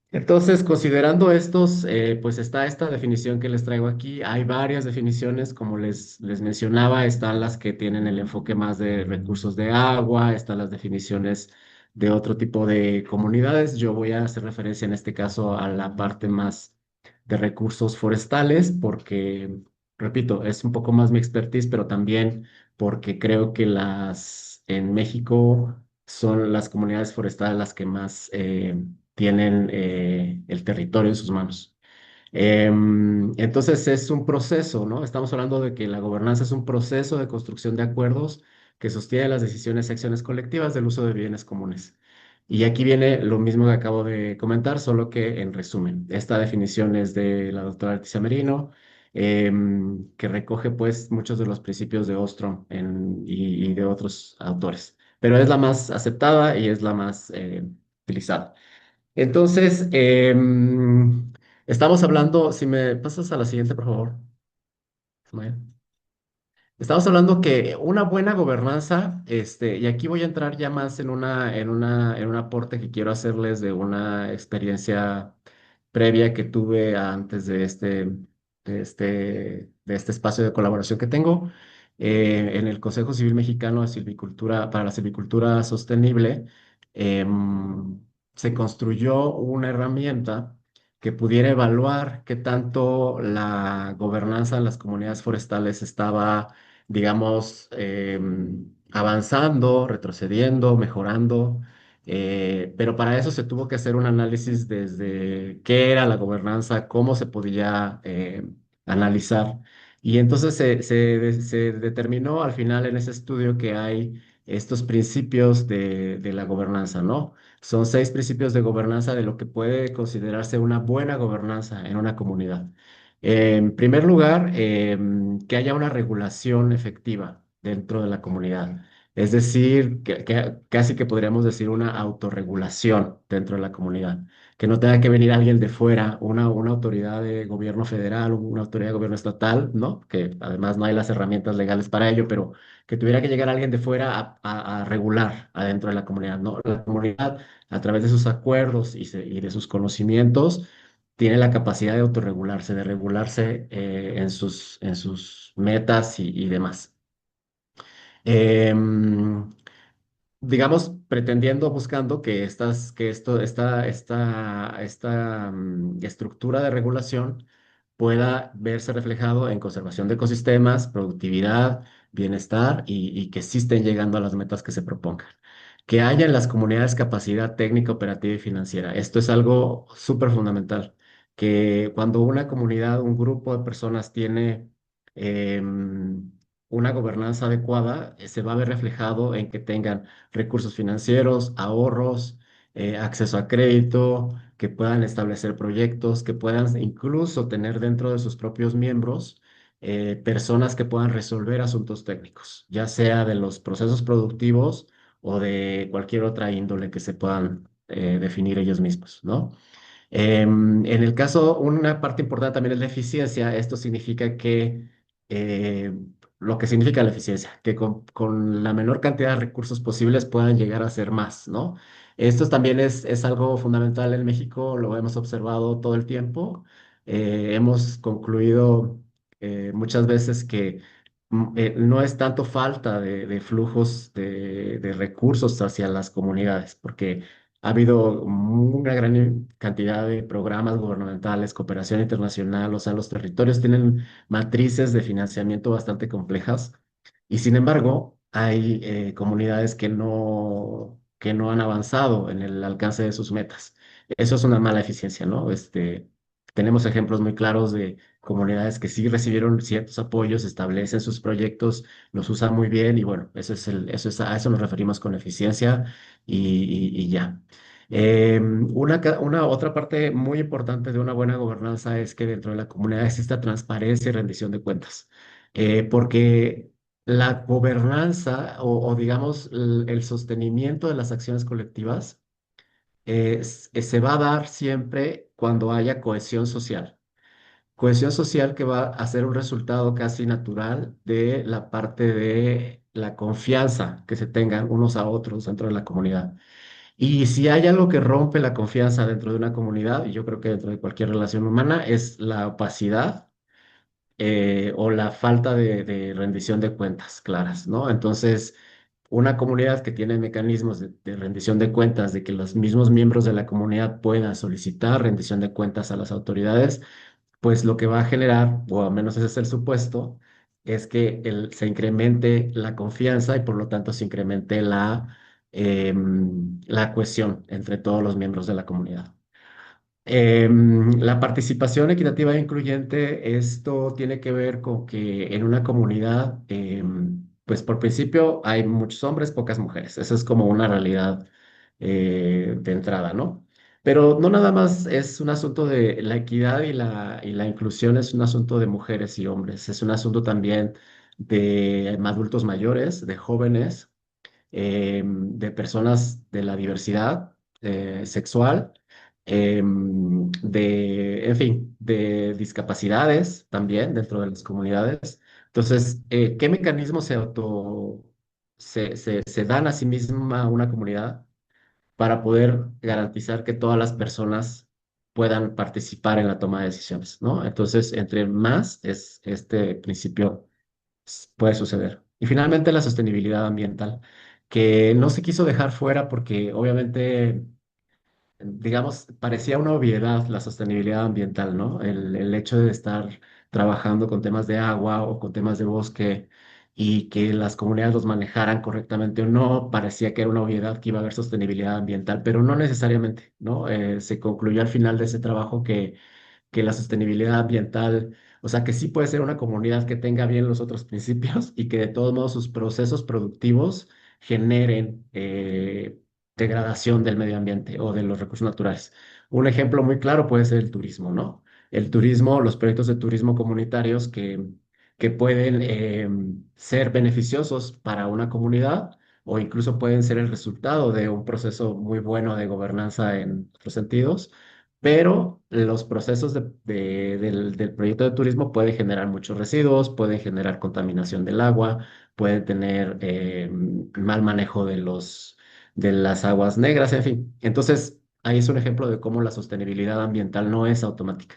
Entonces, considerando estos, pues está esta definición que les traigo aquí. Hay varias definiciones, como les mencionaba, están las que tienen el enfoque más de recursos de agua, están las definiciones de otro tipo de comunidades. Yo voy a hacer referencia en este caso a la parte más de recursos forestales, porque, repito, es un poco más mi expertise, pero también porque creo que en México son las comunidades forestales las que más tienen el territorio en sus manos. Entonces es un proceso, ¿no? Estamos hablando de que la gobernanza es un proceso de construcción de acuerdos que sostiene las decisiones y acciones colectivas del uso de bienes comunes. Y aquí viene lo mismo que acabo de comentar, solo que en resumen. Esta definición es de la doctora Leticia Merino. que recoge pues muchos de los principios de Ostrom y de otros autores, pero es la más aceptada y es la más utilizada. Entonces, estamos hablando, si me pasas a la siguiente, por favor, Ismael. Estamos hablando que una buena gobernanza, y aquí voy a entrar ya más en un aporte que quiero hacerles de una experiencia previa que tuve antes de este espacio de colaboración que tengo, en el Consejo Civil Mexicano de Silvicultura, para la Silvicultura Sostenible. Se construyó una herramienta que pudiera evaluar qué tanto la gobernanza en las comunidades forestales estaba, digamos, avanzando, retrocediendo, mejorando. Pero para eso se tuvo que hacer un análisis desde qué era la gobernanza, cómo se podía analizar. Y entonces se determinó al final en ese estudio que hay estos principios de la gobernanza, ¿no? Son 6 principios de gobernanza de lo que puede considerarse una buena gobernanza en una comunidad. En primer lugar, que haya una regulación efectiva dentro de la comunidad. Es decir, que casi que podríamos decir una autorregulación dentro de la comunidad. Que no tenga que venir alguien de fuera, una autoridad de gobierno federal, una autoridad de gobierno estatal, ¿no? Que además no hay las herramientas legales para ello, pero que tuviera que llegar alguien de fuera a regular adentro de la comunidad, ¿no? La comunidad, a través de sus acuerdos y de sus conocimientos, tiene la capacidad de autorregularse, de regularse en sus metas y demás. Em, digamos, pretendiendo, buscando que esta estructura de regulación pueda verse reflejado en conservación de ecosistemas, productividad, bienestar y que sí estén llegando a las metas que se propongan. Que haya en las comunidades capacidad técnica, operativa y financiera. Esto es algo súper fundamental, que cuando una comunidad, un grupo de personas tiene una gobernanza adecuada, se va a ver reflejado en que tengan recursos financieros, ahorros, acceso a crédito, que puedan establecer proyectos, que puedan incluso tener dentro de sus propios miembros personas que puedan resolver asuntos técnicos, ya sea de los procesos productivos o de cualquier otra índole que se puedan definir ellos mismos, ¿no? En el caso, una parte importante también es la eficiencia. Esto significa que, eh, lo que significa la eficiencia, que con la menor cantidad de recursos posibles puedan llegar a ser más, ¿no? Esto también es algo fundamental en México, lo hemos observado todo el tiempo. Hemos concluido muchas veces que no es tanto falta de flujos de recursos hacia las comunidades, porque ha habido una gran cantidad de programas gubernamentales, cooperación internacional, o sea, los territorios tienen matrices de financiamiento bastante complejas y sin embargo hay comunidades que no han avanzado en el alcance de sus metas. Eso es una mala eficiencia, ¿no? Tenemos ejemplos muy claros de comunidades que sí recibieron ciertos apoyos, establecen sus proyectos, los usan muy bien y bueno, a eso nos referimos con eficiencia y ya. Una otra parte muy importante de una buena gobernanza es que dentro de la comunidad exista transparencia y rendición de cuentas, porque la gobernanza o digamos el sostenimiento de las acciones colectivas se va a dar siempre cuando haya cohesión social. Cohesión social que va a ser un resultado casi natural de la parte de la confianza que se tengan unos a otros dentro de la comunidad. Y si hay algo que rompe la confianza dentro de una comunidad, y yo creo que dentro de cualquier relación humana, es la opacidad o la falta de rendición de cuentas claras, ¿no? Entonces, una comunidad que tiene mecanismos de rendición de cuentas, de que los mismos miembros de la comunidad puedan solicitar rendición de cuentas a las autoridades, pues lo que va a generar, o al menos ese es el supuesto, es que se incremente la confianza y por lo tanto se incremente la cohesión entre todos los miembros de la comunidad. La participación equitativa e incluyente, esto tiene que ver con que en una comunidad, pues por principio hay muchos hombres, pocas mujeres. Esa es como una realidad de entrada, ¿no? Pero no nada más es un asunto de la equidad y la inclusión, es un asunto de mujeres y hombres, es un asunto también de adultos mayores, de jóvenes, de personas de la diversidad sexual, en fin, de discapacidades también dentro de las comunidades. Entonces, ¿qué mecanismos se dan a sí misma una comunidad para poder garantizar que todas las personas puedan participar en la toma de decisiones, ¿no? Entonces, entre más es este principio puede suceder. Y finalmente la sostenibilidad ambiental, que no se quiso dejar fuera porque obviamente, digamos, parecía una obviedad la sostenibilidad ambiental, ¿no? El hecho de estar trabajando con temas de agua o con temas de bosque y que las comunidades los manejaran correctamente o no, parecía que era una obviedad que iba a haber sostenibilidad ambiental, pero no necesariamente, ¿no? Se concluyó al final de ese trabajo que la sostenibilidad ambiental, o sea, que sí puede ser una comunidad que tenga bien los otros principios y que de todos modos sus procesos productivos generen degradación del medio ambiente o de los recursos naturales. Un ejemplo muy claro puede ser el turismo, ¿no? El turismo, los proyectos de turismo comunitarios que pueden ser beneficiosos para una comunidad o incluso pueden ser el resultado de un proceso muy bueno de gobernanza en otros sentidos, pero los procesos del proyecto de turismo pueden generar muchos residuos, pueden generar contaminación del agua, pueden tener mal manejo de las aguas negras, en fin. Entonces, ahí es un ejemplo de cómo la sostenibilidad ambiental no es automática.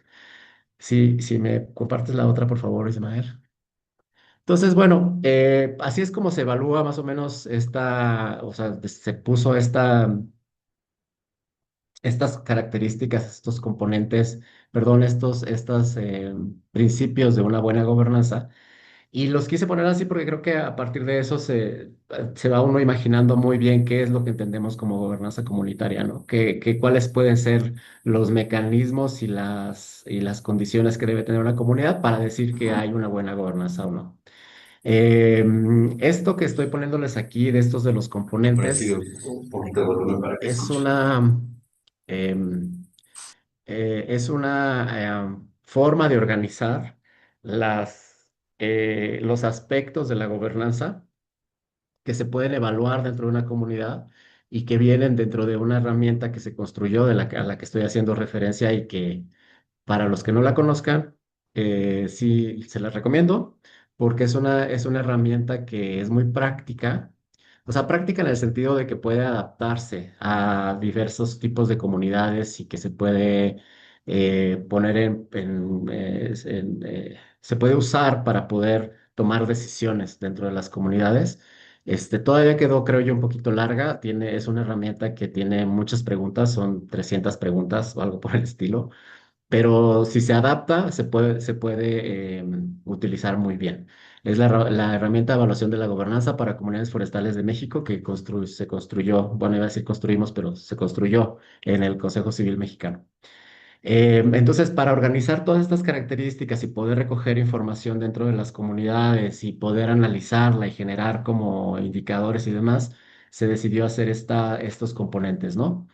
Si me compartes la otra, por favor, Ismael. Entonces, bueno, así es como se evalúa más o menos o sea, se puso estas características, estos componentes, perdón, estos principios de una buena gobernanza. Y los quise poner así porque creo que a partir de eso se va uno imaginando muy bien qué es lo que entendemos como gobernanza comunitaria, ¿no? Cuáles pueden ser los mecanismos y las condiciones que debe tener una comunidad para decir que hay una buena gobernanza o no. Esto que estoy poniéndoles aquí de estos de los componentes Un poquito de volumen para que es escuche. em, es una forma de organizar los aspectos de la gobernanza que se pueden evaluar dentro de una comunidad y que vienen dentro de una herramienta que se construyó a la que estoy haciendo referencia y que para los que no la conozcan, sí se las recomiendo porque es una herramienta que es muy práctica. O sea, práctica en el sentido de que puede adaptarse a diversos tipos de comunidades y que se puede poner se puede usar para poder tomar decisiones dentro de las comunidades. Todavía quedó, creo yo, un poquito larga. Es una herramienta que tiene muchas preguntas, son 300 preguntas o algo por el estilo, pero si se adapta, se puede utilizar muy bien. Es la herramienta de evaluación de la gobernanza para comunidades forestales de México que se construyó, bueno, iba a decir construimos, pero se construyó en el Consejo Civil Mexicano. Entonces, para organizar todas estas características y poder recoger información dentro de las comunidades y poder analizarla y generar como indicadores y demás, se decidió hacer estos componentes, ¿no?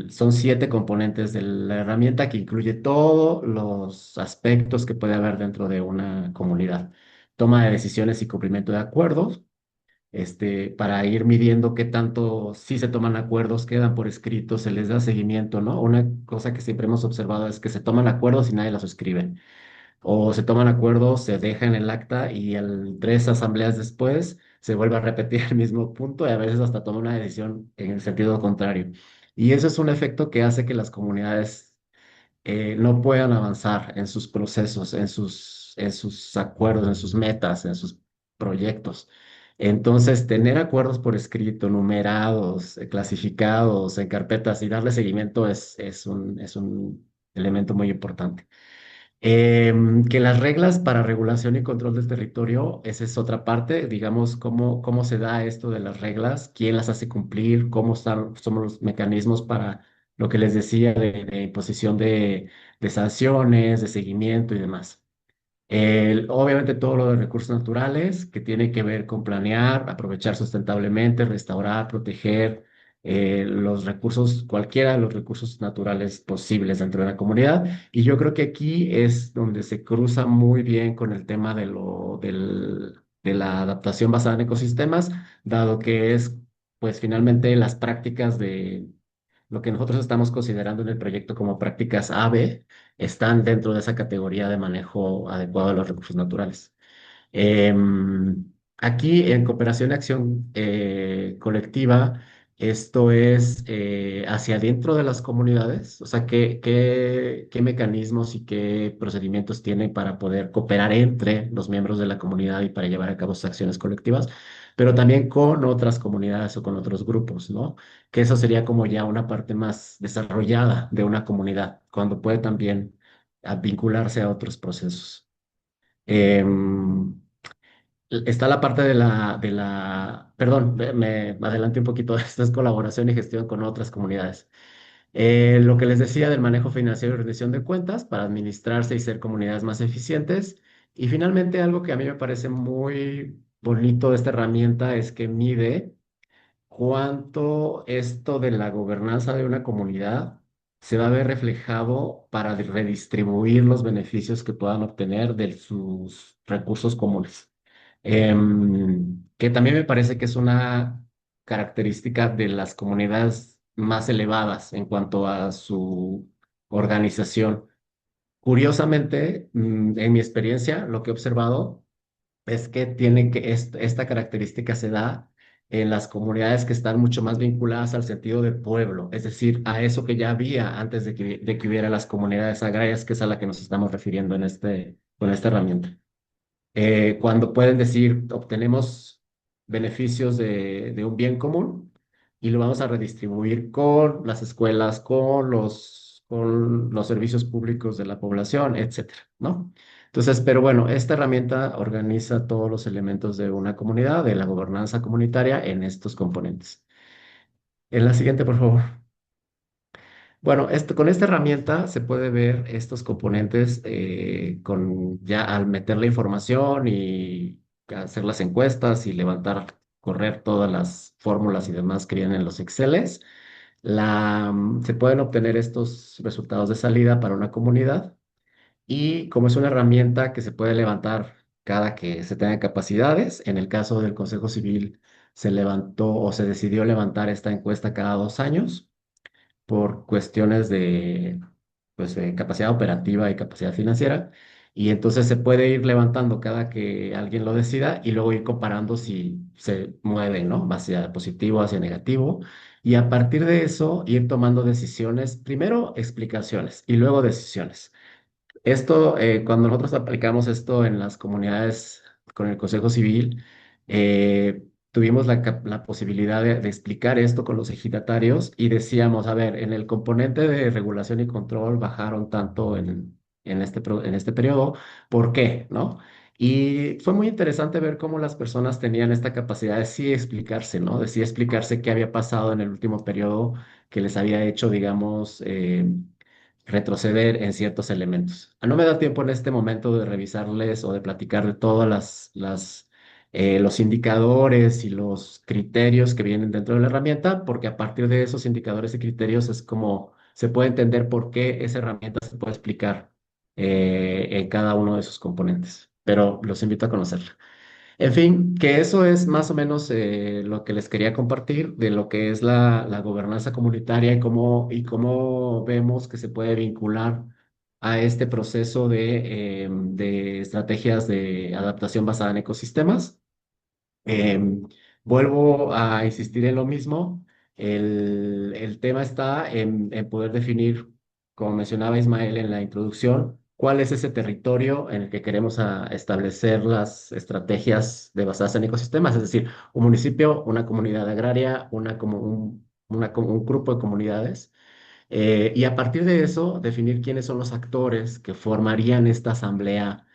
Son 7 componentes de la herramienta que incluye todos los aspectos que puede haber dentro de una comunidad. Toma de decisiones y cumplimiento de acuerdos, para ir midiendo qué tanto si se toman acuerdos, quedan por escrito, se les da seguimiento, ¿no? Una cosa que siempre hemos observado es que se toman acuerdos y nadie los escribe, o se toman acuerdos, se deja en el acta y 3 asambleas después se vuelve a repetir el mismo punto y a veces hasta toma una decisión en el sentido contrario. Y eso es un efecto que hace que las comunidades no puedan avanzar en sus procesos, en sus acuerdos, en sus metas, en sus proyectos. Entonces, tener acuerdos por escrito, numerados, clasificados en carpetas y darle seguimiento es un elemento muy importante. Que las reglas para regulación y control del territorio, esa es otra parte, digamos, cómo se da esto de las reglas, quién las hace cumplir, son los mecanismos para lo que les decía de imposición de sanciones, de seguimiento y demás. Obviamente todo lo de recursos naturales, que tiene que ver con planear, aprovechar sustentablemente, restaurar, proteger, los recursos, cualquiera de los recursos naturales posibles dentro de la comunidad. Y yo creo que aquí es donde se cruza muy bien con el tema de la adaptación basada en ecosistemas, dado que es, pues finalmente las prácticas de lo que nosotros estamos considerando en el proyecto como prácticas AB están dentro de esa categoría de manejo adecuado de los recursos naturales. Aquí en cooperación y acción colectiva, esto es hacia adentro de las comunidades, o sea, qué mecanismos y qué procedimientos tienen para poder cooperar entre los miembros de la comunidad y para llevar a cabo sus acciones colectivas, pero también con otras comunidades o con otros grupos, ¿no? Que eso sería como ya una parte más desarrollada de una comunidad, cuando puede también vincularse a otros procesos. Em, Está la parte perdón, me adelanté un poquito, esto es colaboración y gestión con otras comunidades. Lo que les decía del manejo financiero y rendición de cuentas para administrarse y ser comunidades más eficientes. Y finalmente, algo que a mí me parece muy bonito de esta herramienta es que mide cuánto esto de la gobernanza de una comunidad se va a ver reflejado para redistribuir los beneficios que puedan obtener de sus recursos comunes. Que también me parece que es una característica de las comunidades más elevadas en cuanto a su organización. Curiosamente, en mi experiencia, lo que he observado es que esta característica se da en las comunidades que están mucho más vinculadas al sentido de pueblo, es decir, a eso que ya había antes de que hubiera las comunidades agrarias, que es a la que nos estamos refiriendo con esta herramienta. Cuando pueden decir, obtenemos beneficios de un bien común y lo vamos a redistribuir con las escuelas, con los servicios públicos de la población, etcétera, ¿no? Entonces, pero bueno, esta herramienta organiza todos los elementos de una comunidad, de la gobernanza comunitaria en estos componentes. En la siguiente, por favor. Bueno, con esta herramienta se puede ver estos componentes ya al meter la información y hacer las encuestas y correr todas las fórmulas y demás que vienen en los Exceles. Se pueden obtener estos resultados de salida para una comunidad y como es una herramienta que se puede levantar cada que se tengan capacidades, en el caso del Consejo Civil se levantó o se decidió levantar esta encuesta cada 2 años por cuestiones pues, de capacidad operativa y capacidad financiera. Y entonces se puede ir levantando cada que alguien lo decida y luego ir comparando si se mueve, ¿no? Hacia positivo, hacia negativo. Y a partir de eso, ir tomando decisiones, primero explicaciones y luego decisiones. Esto, cuando nosotros aplicamos esto en las comunidades con el Consejo Civil, tuvimos la posibilidad de explicar esto con los ejidatarios y decíamos, a ver, en el componente de regulación y control bajaron tanto en este periodo, ¿por qué? ¿No? Y fue muy interesante ver cómo las personas tenían esta capacidad de sí explicarse, ¿no? De sí explicarse qué había pasado en el último periodo que les había hecho, digamos, retroceder en ciertos elementos. No me da tiempo en este momento de revisarles o de platicar de todas los indicadores y los criterios que vienen dentro de la herramienta, porque a partir de esos indicadores y criterios es como se puede entender por qué esa herramienta se puede explicar en cada uno de sus componentes. Pero los invito a conocerla. En fin, que eso es más o menos lo que les quería compartir de lo que es la gobernanza comunitaria y cómo vemos que se puede vincular a este proceso de estrategias de adaptación basada en ecosistemas. Em, Vuelvo a insistir en lo mismo. El tema está en poder definir, como mencionaba Ismael en la introducción, cuál es ese territorio en el que queremos establecer las estrategias de basadas en ecosistemas, es decir, un municipio, una comunidad agraria, un grupo de comunidades y a partir de eso, definir quiénes son los actores que formarían esta asamblea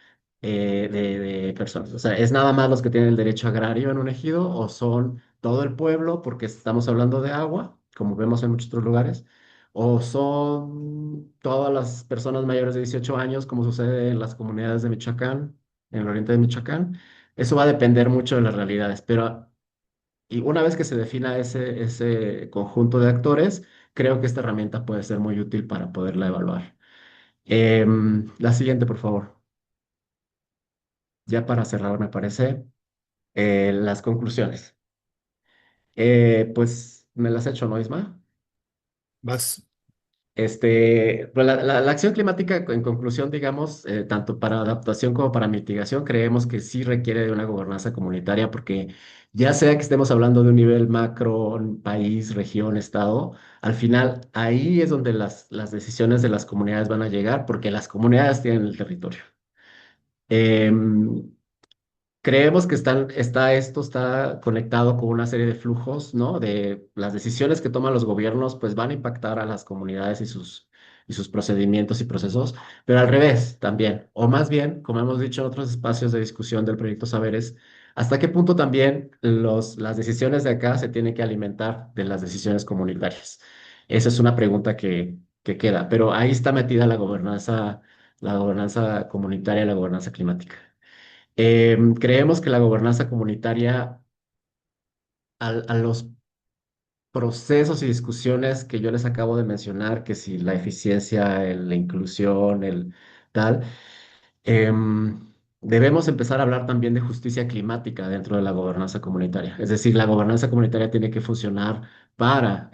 de personas. O sea, ¿es nada más los que tienen el derecho agrario en un ejido o son todo el pueblo porque estamos hablando de agua, como vemos en muchos otros lugares? ¿O son todas las personas mayores de 18 años, como sucede en las comunidades de Michoacán, en el oriente de Michoacán? Eso va a depender mucho de las realidades, pero Y una vez que se defina ese conjunto de actores, creo que esta herramienta puede ser muy útil para poderla evaluar. La siguiente, por favor. Ya para cerrar, me parece, las conclusiones. Pues me las he hecho, ¿no, Isma? Vas. Pues la acción climática, en conclusión, digamos, tanto para adaptación como para mitigación, creemos que sí requiere de una gobernanza comunitaria, porque ya sea que estemos hablando de un nivel macro, país, región, estado, al final ahí es donde las decisiones de las comunidades van a llegar, porque las comunidades tienen el territorio. Em, Creemos que esto está conectado con una serie de flujos, ¿no? De las decisiones que toman los gobiernos, pues van a impactar a las comunidades y sus procedimientos y procesos, pero al revés también, o más bien, como hemos dicho en otros espacios de discusión del proyecto Saberes, ¿hasta qué punto también las decisiones de acá se tienen que alimentar de las decisiones comunitarias? Esa es una pregunta que queda, pero ahí está metida la gobernanza comunitaria, la gobernanza climática. Creemos que la gobernanza comunitaria, a los procesos y discusiones que yo les acabo de mencionar, que si la eficiencia, la inclusión, el tal, debemos empezar a hablar también de justicia climática dentro de la gobernanza comunitaria. Es decir, la gobernanza comunitaria tiene que funcionar para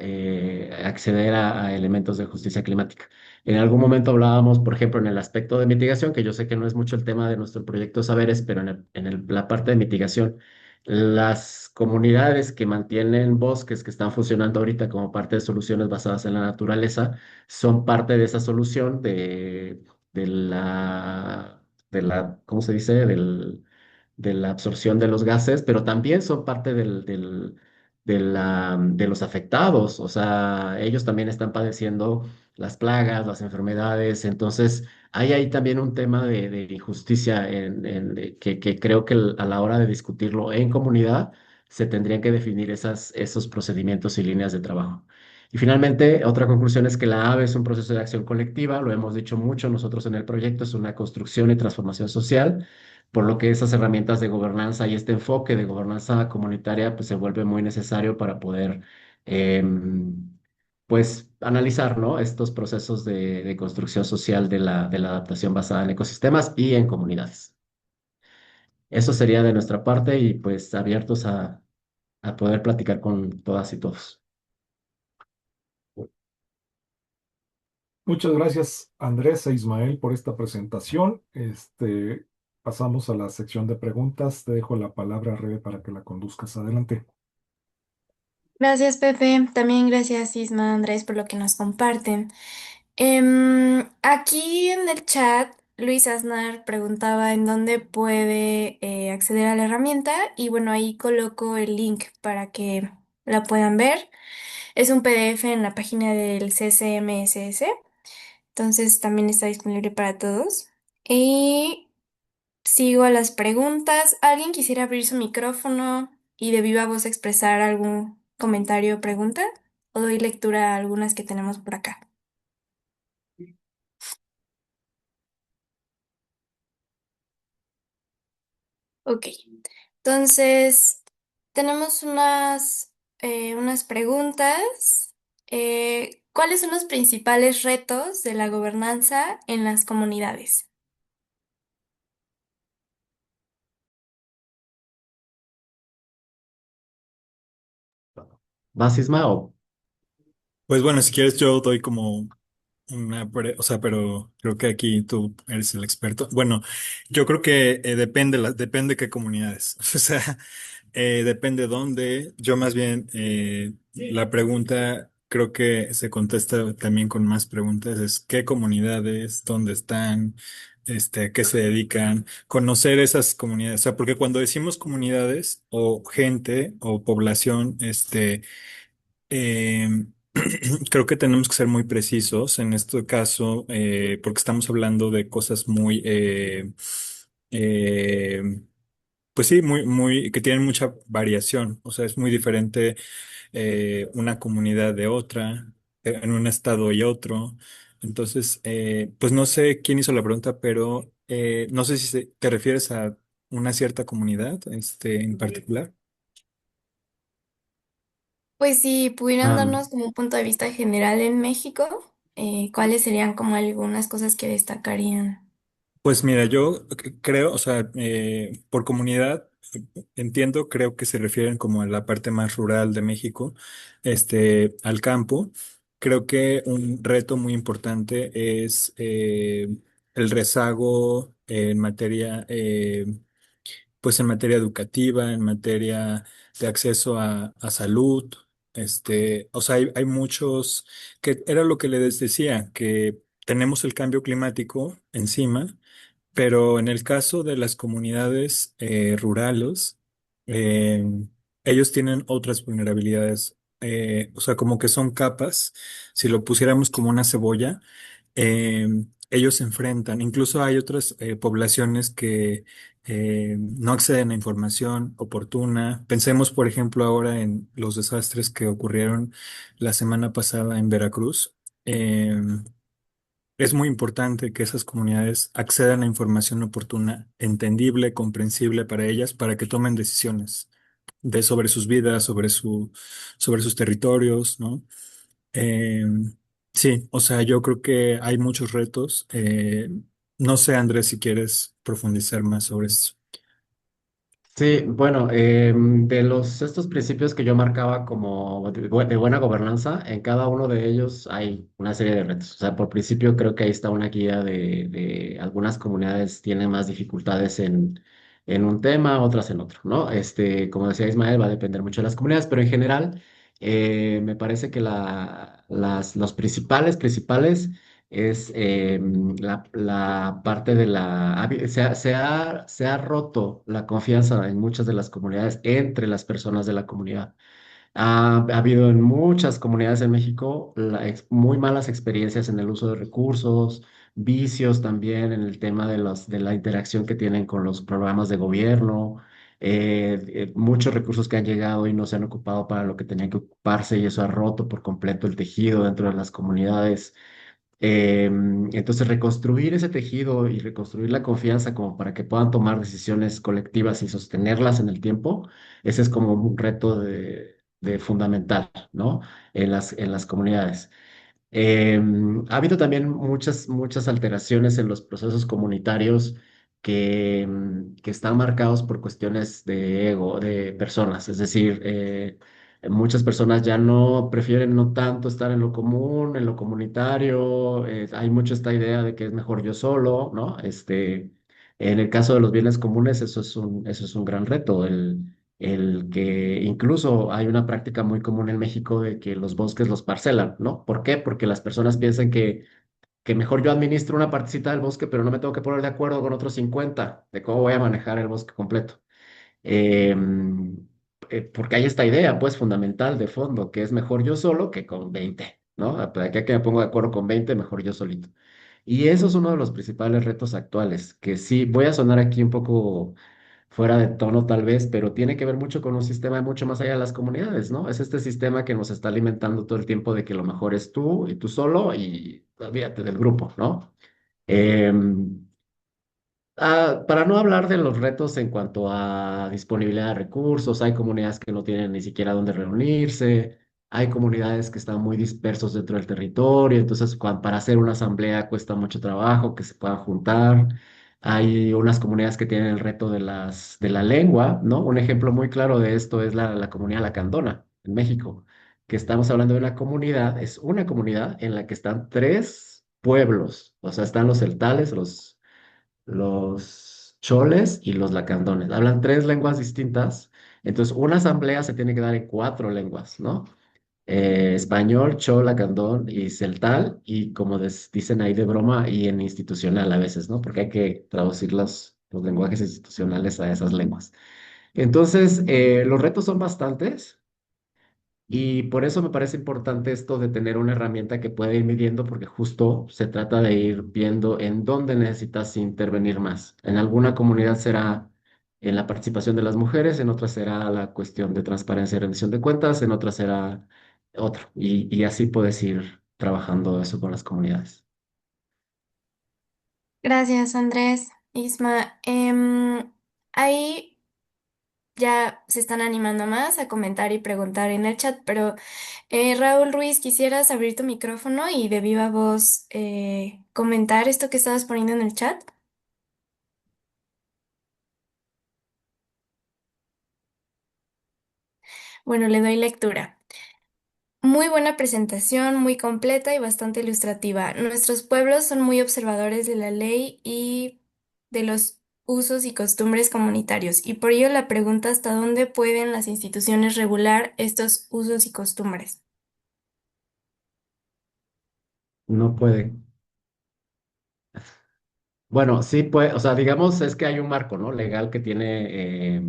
acceder a elementos de justicia climática. En algún momento hablábamos, por ejemplo, en el aspecto de mitigación, que yo sé que no es mucho el tema de nuestro proyecto Saberes, pero la parte de mitigación, las comunidades que mantienen bosques que están funcionando ahorita como parte de soluciones basadas en la naturaleza son parte de esa solución de la, ¿cómo se dice? De la absorción de los gases, pero también son parte de los afectados. O sea, ellos también están padeciendo las plagas, las enfermedades. Entonces, hay ahí también un tema de injusticia que creo que a la hora de discutirlo en comunidad se tendrían que definir esos procedimientos y líneas de trabajo. Y finalmente, otra conclusión es que la AVE es un proceso de acción colectiva, lo hemos dicho mucho nosotros en el proyecto, es una construcción y transformación social, por lo que esas herramientas de gobernanza y este enfoque de gobernanza comunitaria pues se vuelve muy necesario para poder pues analizar, ¿no? Estos procesos de construcción social de la adaptación basada en ecosistemas y en comunidades. Eso sería de nuestra parte y pues abiertos a poder platicar con todas y todos. Muchas gracias, Andrés e Ismael, por esta presentación. Pasamos a la sección de preguntas. Te dejo la palabra, Rebe, para que la conduzcas adelante. Gracias, Pepe. También gracias, Isma, Andrés, por lo que nos comparten. Aquí en el chat, Luis Aznar preguntaba en dónde puede acceder a la herramienta y bueno, ahí coloco el link para que la puedan ver. Es un PDF en la página del CCMSS, entonces también está disponible para todos. Y sigo a las preguntas. ¿Alguien quisiera abrir su micrófono y de viva voz expresar algún comentario o pregunta? ¿O doy lectura a algunas que tenemos por acá? Ok. Entonces, tenemos unas preguntas. ¿Cuáles son los principales retos de la gobernanza en las comunidades? ¿Vas, Isma, o Pues bueno, si quieres yo doy como o sea, pero creo que aquí tú eres el experto. Bueno, yo creo que depende qué comunidades. O sea, depende dónde. Yo más bien, la pregunta creo que se contesta también con más preguntas, es qué comunidades, dónde están, a qué se dedican, conocer esas comunidades. O sea, porque cuando decimos comunidades o gente o población, eh, creo que tenemos que ser muy precisos en este caso, porque estamos hablando de cosas muy, eh, pues sí, que tienen mucha variación. O sea, es muy diferente una comunidad de otra, en un estado y otro. Entonces, pues no sé quién hizo la pregunta, pero no sé si te refieres a una cierta comunidad, en particular. Pues si pudieran Ah, darnos como un punto de vista general en México, ¿cuáles serían como algunas cosas que destacarían? Pues mira, yo creo, o sea, por comunidad, entiendo, creo que se refieren como a la parte más rural de México, al campo. Creo que un reto muy importante es el rezago en materia, pues en materia educativa, en materia de acceso a salud. O sea, hay muchos, que era lo que les decía, que tenemos el cambio climático encima, pero en el caso de las comunidades rurales, eh, ellos tienen otras vulnerabilidades, o sea, como que son capas. Si lo pusiéramos como una cebolla, eh, ellos se enfrentan. Incluso hay otras poblaciones que no acceden a información oportuna. Pensemos, por ejemplo, ahora en los desastres que ocurrieron la semana pasada en Veracruz. Es muy importante que esas comunidades accedan a información oportuna, entendible, comprensible para ellas, para que tomen decisiones sobre sus vidas, sobre sus territorios, ¿no? Eh, sí, o sea, yo creo que hay muchos retos. No sé, Andrés, si quieres profundizar más sobre eso. sí, bueno, de estos principios que yo marcaba como de buena gobernanza, en cada uno de ellos hay una serie de retos. O sea, por principio creo que ahí está una guía de algunas comunidades tienen más dificultades en un tema, otras en otro, ¿no? Como decía Ismael, va a depender mucho de las comunidades, pero en general me parece que los principales es la parte de se ha roto la confianza en muchas de las comunidades entre las personas de la comunidad. Ha habido en muchas comunidades en México muy malas experiencias en el uso de recursos, vicios también en el tema de la interacción que tienen con los programas de gobierno, muchos recursos que han llegado y no se han ocupado para lo que tenían que ocuparse y eso ha roto por completo el tejido dentro de las comunidades. Entonces, reconstruir ese tejido y reconstruir la confianza como para que puedan tomar decisiones colectivas y sostenerlas en el tiempo, ese es como un reto de fundamental, ¿no? En las comunidades. Ha habido también muchas alteraciones en los procesos comunitarios que están marcados por cuestiones de ego de personas. Es decir, muchas personas ya no prefieren no tanto estar en lo común, en lo comunitario. Hay mucho esta idea de que es mejor yo solo, ¿no? En el caso de los bienes comunes, eso es un gran reto. El que incluso hay una práctica muy común en México de que los bosques los parcelan, ¿no? ¿Por qué? Porque las personas piensan que mejor yo administro una partecita del bosque, pero no me tengo que poner de acuerdo con otros 50 de cómo voy a manejar el bosque completo. Em, Porque hay esta idea, pues, fundamental de fondo, que es mejor yo solo que con 20, ¿no? De aquí a que me pongo de acuerdo con 20, mejor yo solito. Y eso es uno de los principales retos actuales, que sí, voy a sonar aquí un poco fuera de tono tal vez, pero tiene que ver mucho con un sistema mucho más allá de las comunidades, ¿no? Es este sistema que nos está alimentando todo el tiempo de que lo mejor es tú y tú solo y olvídate del grupo, ¿no? Em, para no hablar de los retos en cuanto a disponibilidad de recursos, hay comunidades que no tienen ni siquiera dónde reunirse, hay comunidades que están muy dispersos dentro del territorio, entonces para hacer una asamblea cuesta mucho trabajo que se puedan juntar. Hay unas comunidades que tienen el reto de la lengua, ¿no? Un ejemplo muy claro de esto es la comunidad lacandona en México, que estamos hablando de una comunidad, es una comunidad en la que están tres pueblos, o sea, están los celtales, los choles y los lacandones. Hablan tres lenguas distintas, entonces una asamblea se tiene que dar en cuatro lenguas, ¿no? Español, chol, lacandón y celtal, y como dicen ahí de broma, y en institucional a veces, ¿no? Porque hay que traducir los lenguajes institucionales a esas lenguas. Entonces, los retos son bastantes. Y por eso me parece importante esto de tener una herramienta que pueda ir midiendo, porque justo se trata de ir viendo en dónde necesitas intervenir más. En alguna comunidad será en la participación de las mujeres, en otra será la cuestión de transparencia y rendición de cuentas, en otra será otro. Y así puedes ir trabajando eso con las comunidades. Gracias, Andrés. Isma, hay ya se están animando más a comentar y preguntar en el chat, pero Raúl Ruiz, ¿quisieras abrir tu micrófono y de viva voz comentar esto que estabas poniendo en el chat? Bueno, le doy lectura. Muy buena presentación, muy completa y bastante ilustrativa. Nuestros pueblos son muy observadores de la ley y de los usos y costumbres comunitarios, y por ello la pregunta hasta dónde pueden las instituciones regular estos usos y costumbres. No puede. Bueno, sí puede, o sea, digamos, es que hay un marco, ¿no? Legal que tiene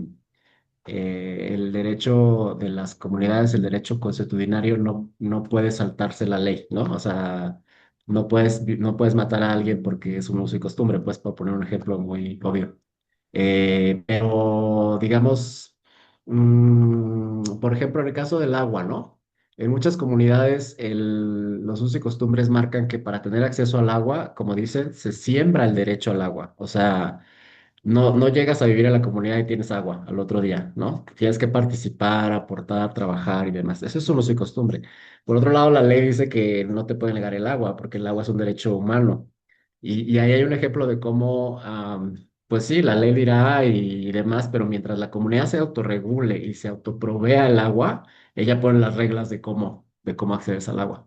el derecho de las comunidades, el derecho consuetudinario no puede saltarse la ley, ¿no? O sea, no puedes matar a alguien porque es un uso y costumbre, pues, por poner un ejemplo muy obvio. Pero, digamos, por ejemplo, en el caso del agua, ¿no? En muchas comunidades los usos y costumbres marcan que para tener acceso al agua, como dicen, se siembra el derecho al agua. O sea, no llegas a vivir en la comunidad y tienes agua al otro día, ¿no? Tienes que participar, aportar, trabajar y demás. Eso es un uso y costumbre. Por otro lado, la ley dice que no te pueden negar el agua porque el agua es un derecho humano. Y ahí hay un ejemplo de cómo, pues sí, la ley dirá y demás, pero mientras la comunidad se autorregule y se autoprovea el agua, ella pone las reglas de cómo accedes al agua.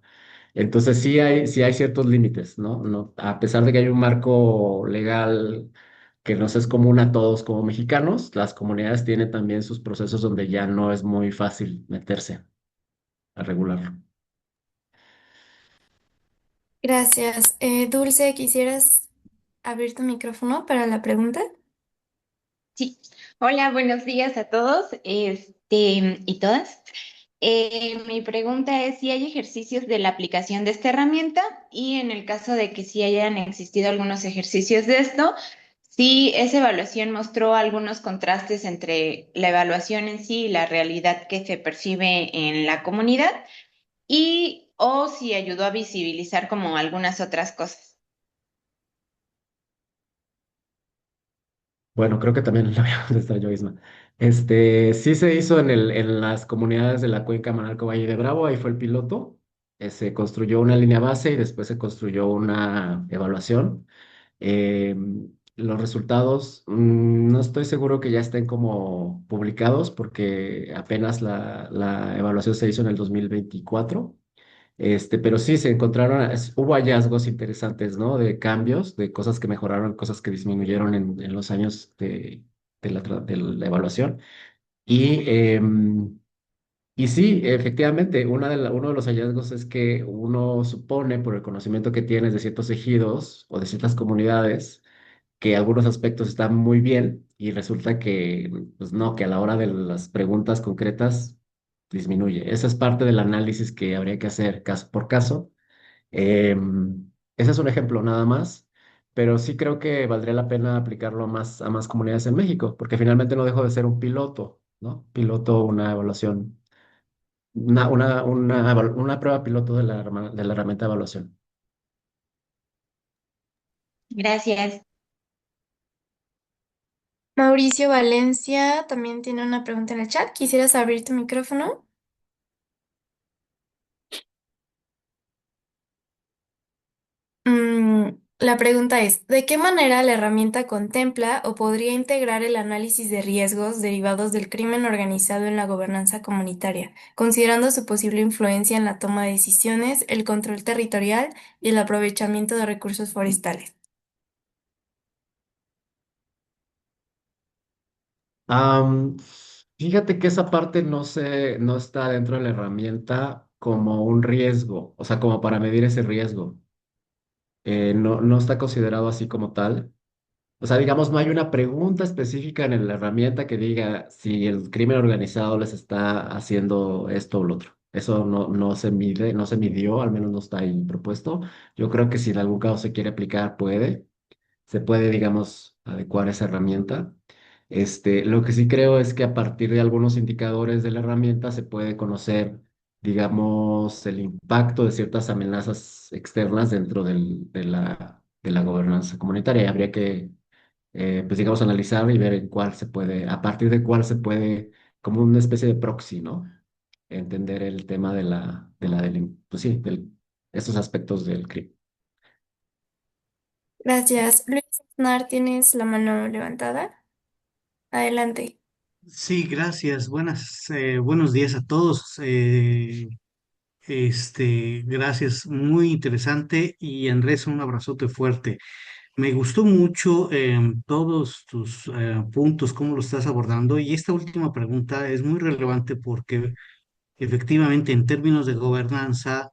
Entonces sí hay ciertos límites, ¿no? No, a pesar de que hay un marco legal que nos es común a todos como mexicanos, las comunidades tienen también sus procesos donde ya no es muy fácil meterse a regularlo. Gracias. Dulce, ¿quisieras abrir tu micrófono para la pregunta? Sí, hola, buenos días a todos, y todas. Mi pregunta es si hay ejercicios de la aplicación de esta herramienta y en el caso de que sí hayan existido algunos ejercicios de esto, si esa evaluación mostró algunos contrastes entre la evaluación en sí y la realidad que se percibe en la comunidad y o si ayudó a visibilizar como algunas otras cosas. Bueno, creo que también la voy a contestar yo misma. Sí se hizo en las comunidades de la Cuenca Manalco Valle de Bravo, ahí fue el piloto. Se construyó una línea base y después se construyó una evaluación. Eh, los resultados, no estoy seguro que ya estén como publicados porque apenas la evaluación se hizo en el 2024. Pero sí se encontraron, hubo hallazgos interesantes, ¿no? De cambios, de cosas que mejoraron, cosas que disminuyeron en los años de la evaluación. Y, y sí, efectivamente, uno de los hallazgos es que uno supone, por el conocimiento que tienes de ciertos ejidos o de ciertas comunidades, que algunos aspectos están muy bien y resulta que, pues no, que a la hora de las preguntas concretas disminuye. Esa es parte del análisis que habría que hacer caso por caso. Ese es un ejemplo nada más, pero sí creo que valdría la pena aplicarlo a más comunidades en México, porque finalmente no dejó de ser un piloto, ¿no? Piloto, una evaluación, una prueba piloto de la herramienta de evaluación. Gracias. Mauricio Valencia también tiene una pregunta en el chat. ¿Quisieras abrir tu micrófono? La pregunta es, ¿de qué manera la herramienta contempla o podría integrar el análisis de riesgos derivados del crimen organizado en la gobernanza comunitaria, considerando su posible influencia en la toma de decisiones, el control territorial y el aprovechamiento de recursos forestales? Am, Fíjate que esa parte no está dentro de la herramienta como un riesgo, o sea, como para medir ese riesgo. No está considerado así como tal. O sea, digamos, no hay una pregunta específica en la herramienta que diga si el crimen organizado les está haciendo esto o lo otro. Eso no se mide, no se midió, al menos no está ahí propuesto. Yo creo que si en algún caso se quiere aplicar, se puede, digamos, adecuar esa herramienta. Lo que sí creo es que a partir de algunos indicadores de la herramienta se puede conocer, digamos, el impacto de ciertas amenazas externas dentro de la gobernanza comunitaria. Y habría que pues digamos, analizar y ver en cuál se puede, a partir de cuál se puede, como una especie de proxy, ¿no? Entender el tema pues sí, estos aspectos del crimen. Gracias. Luis Aznar, ¿tienes la mano levantada? Adelante. Sí, gracias. Buenos días a todos. Gracias, muy interesante. Y Andrés, un abrazote fuerte. Me gustó mucho todos tus puntos, cómo lo estás abordando. Y esta última pregunta es muy relevante porque efectivamente en términos de gobernanza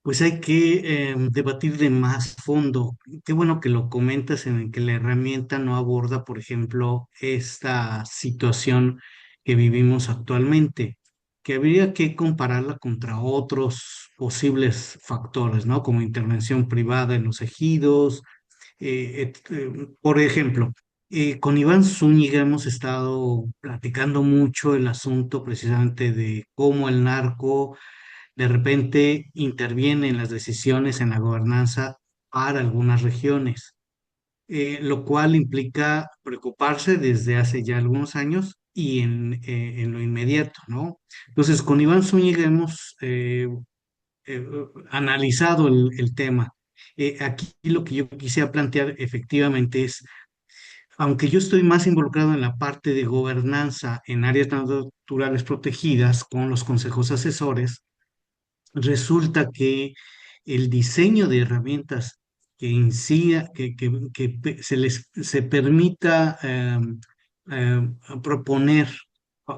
pues hay que debatir de más fondo. Qué bueno que lo comentas en el que la herramienta no aborda, por ejemplo, esta situación que vivimos actualmente, que habría que compararla contra otros posibles factores, ¿no? Como intervención privada en los ejidos. Por ejemplo, con Iván Zúñiga hemos estado platicando mucho el asunto precisamente de cómo el narco de repente interviene en las decisiones en la gobernanza para algunas regiones, lo cual implica preocuparse desde hace ya algunos años y en lo inmediato, ¿no? Entonces, con Iván Zúñiga hemos analizado el tema. Aquí lo que yo quisiera plantear efectivamente es, aunque yo estoy más involucrado en la parte de gobernanza en áreas naturales protegidas con los consejos asesores, resulta que el diseño de herramientas que incida, se permita proponer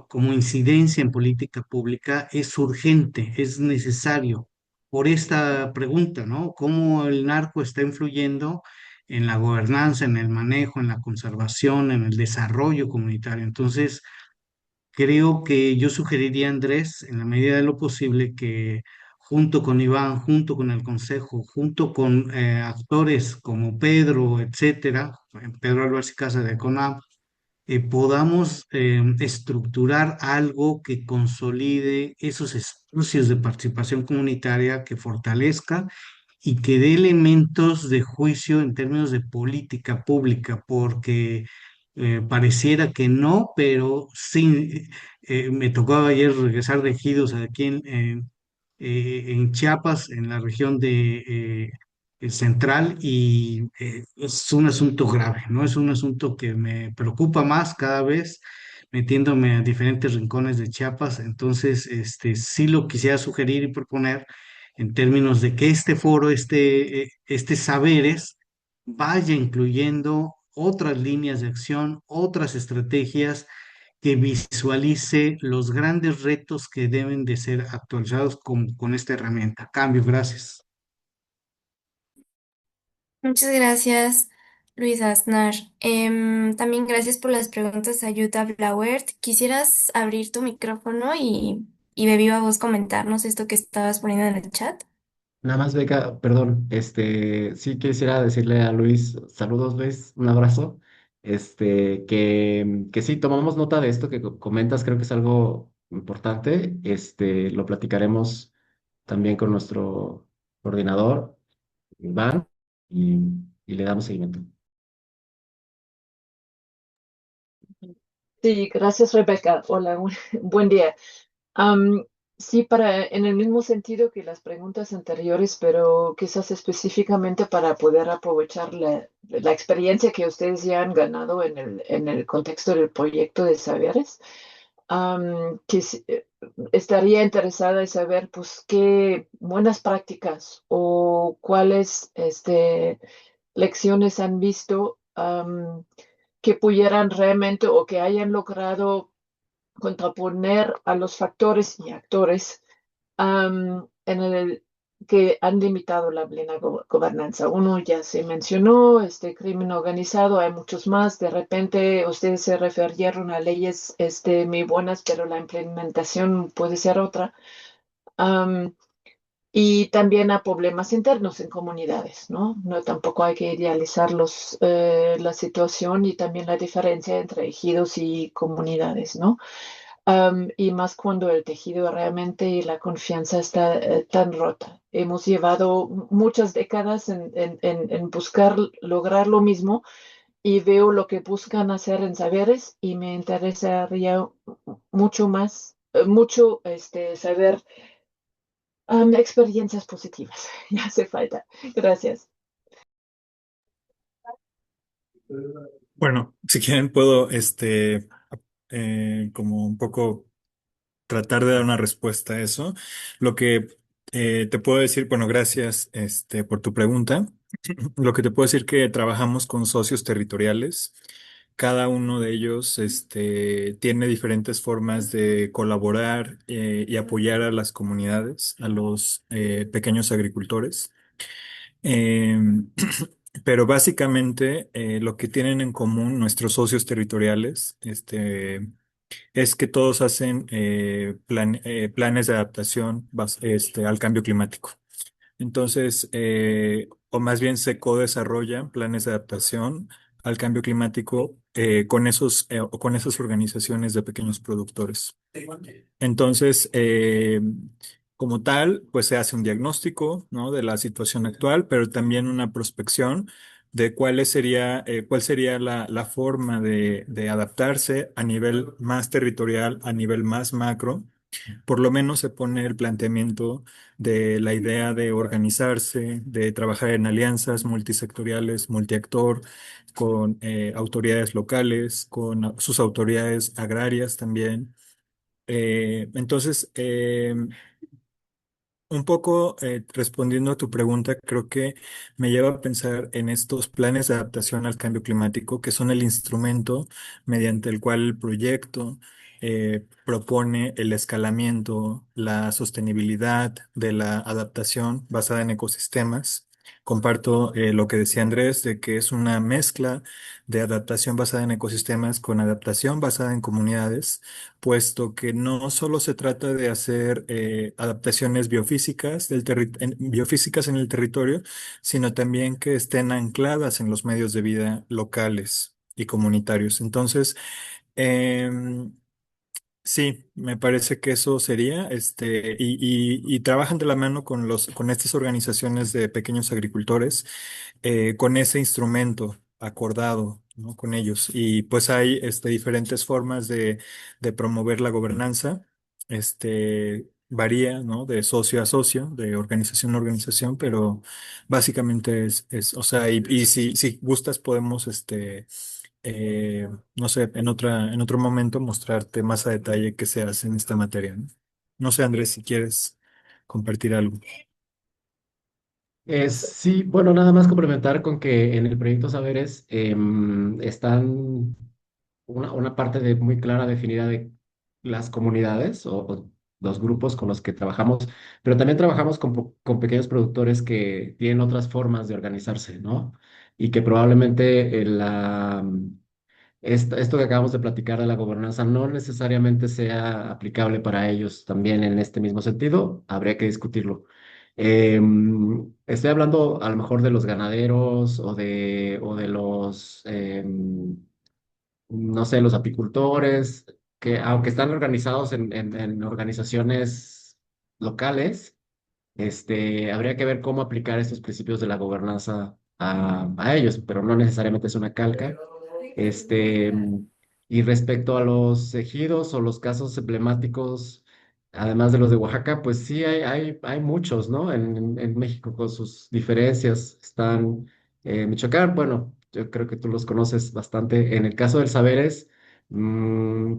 como incidencia en política pública es urgente, es necesario por esta pregunta, ¿no? ¿Cómo el narco está influyendo en la gobernanza, en el manejo, en la conservación, en el desarrollo comunitario? Entonces, creo que yo sugeriría, Andrés, en la medida de lo posible, que junto con Iván, junto con el Consejo, junto con actores como Pedro, etcétera, Pedro Álvarez y Casa de CONAV, podamos estructurar algo que consolide esos espacios de participación comunitaria, que fortalezca y que dé elementos de juicio en términos de política pública, porque pareciera que no, pero sí, me tocó ayer regresar de ejidos aquí en Chiapas, en la región de central, y es un asunto grave, ¿no? Es un asunto que me preocupa más cada vez, metiéndome a diferentes rincones de Chiapas. Entonces, sí lo quisiera sugerir y proponer en términos de que este foro, este saberes, vaya incluyendo otras líneas de acción, otras estrategias que visualice los grandes retos que deben de ser actualizados con esta herramienta. Cambio, gracias. Muchas gracias, Luis Aznar. También gracias por las preguntas a Jutta Blauert. ¿Quisieras abrir tu micrófono y de viva voz comentarnos esto que estabas poniendo en el chat? Nada más, Beca, perdón, sí quisiera decirle a Luis, saludos Luis, un abrazo, que sí, tomamos nota de esto que comentas, creo que es algo importante, lo platicaremos también con nuestro coordinador, Iván, y, y le damos seguimiento. Sí, gracias, Rebeca. Hola, buen día. Am, sí, en el mismo sentido que las preguntas anteriores, pero quizás específicamente para poder aprovechar la experiencia que ustedes ya han ganado en el contexto del proyecto de saberes, estaría interesada en saber, pues, qué buenas prácticas o cuáles lecciones han visto que pudieran realmente o que hayan logrado contraponer a los factores y actores en el que han limitado la plena gobernanza. Uno ya se mencionó, este crimen organizado, hay muchos más. De repente ustedes se refirieron a leyes muy buenas, pero la implementación puede ser otra. Y también a problemas internos en comunidades, ¿no? No tampoco hay que idealizar la situación y también la diferencia entre ejidos y comunidades, ¿no? Y más cuando el tejido realmente y la confianza está tan rota. Hemos llevado muchas décadas en buscar lograr lo mismo y veo lo que buscan hacer en saberes y me interesaría mucho más, mucho saber experiencias positivas. Ya hace falta. Gracias. Bueno, si quieren puedo, como un poco tratar de dar una respuesta a eso. Lo que te puedo decir, bueno, gracias, por tu pregunta. Lo que te puedo decir que trabajamos con socios territoriales. Cada uno de ellos, tiene diferentes formas de colaborar, y apoyar a las comunidades, a los pequeños agricultores. Em, pero básicamente, lo que tienen en común nuestros socios territoriales, es que todos hacen planes de adaptación al cambio climático. Entonces, o más bien se co-desarrollan planes de adaptación al cambio climático, o con esas organizaciones de pequeños productores. Entonces, como tal, pues se hace un diagnóstico, ¿no? De la situación actual, pero también una prospección de cuál sería la forma de adaptarse a nivel más territorial, a nivel más macro. Por lo menos se pone el planteamiento de la idea de organizarse, de trabajar en alianzas multisectoriales, multiactor, con autoridades locales, con sus autoridades agrarias también. Entonces, un poco, respondiendo a tu pregunta, creo que me lleva a pensar en estos planes de adaptación al cambio climático, que son el instrumento mediante el cual el proyecto propone el escalamiento, la sostenibilidad de la adaptación basada en ecosistemas. Comparto lo que decía Andrés, de que es una mezcla de adaptación basada en ecosistemas con adaptación basada en comunidades, puesto que no solo se trata de hacer adaptaciones biofísicas, biofísicas en el territorio, sino también que estén ancladas en los medios de vida locales y comunitarios. Entonces, em, sí, me parece que eso sería, y trabajan de la mano con estas organizaciones de pequeños agricultores, con ese instrumento acordado, ¿no? Con ellos. Y pues hay, diferentes formas de promover la gobernanza. Varía, ¿no? De socio a socio, de organización a organización, pero básicamente o sea, y si gustas podemos, no sé, en otro momento mostrarte más a detalle qué se hace en esta materia, ¿no? No sé, Andrés, si quieres compartir algo. Sí, bueno, nada más complementar con que en el proyecto Saberes están una parte muy clara definida de las comunidades o los grupos con los que trabajamos, pero también trabajamos con pequeños productores que tienen otras formas de organizarse, ¿no? Y que probablemente esto que acabamos de platicar de la gobernanza no necesariamente sea aplicable para ellos también en este mismo sentido, habría que discutirlo. Estoy hablando a lo mejor de los ganaderos o de los, no sé, los apicultores, que aunque están organizados en organizaciones locales, habría que ver cómo aplicar estos principios de la gobernanza a ellos, pero no necesariamente es una calca. Este, y respecto a los ejidos o los casos emblemáticos, además de los de Oaxaca, pues sí hay muchos, ¿no? En México con sus diferencias. Están Michoacán, bueno, yo creo que tú los conoces bastante. En el caso del Saberes,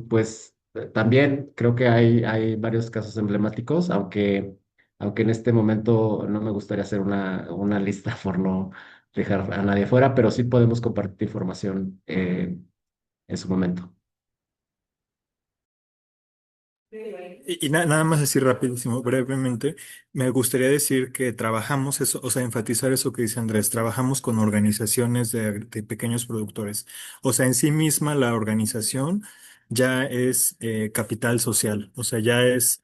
pues también creo que hay varios casos emblemáticos, aunque en este momento no me gustaría hacer una lista por no dejar a nadie fuera, pero sí podemos compartir información en su momento. Y nada más decir rapidísimo, brevemente, me gustaría decir que trabajamos eso, o sea, enfatizar eso que dice Andrés, trabajamos con organizaciones de pequeños productores. O sea, en sí misma la organización ya es capital social, o sea, ya es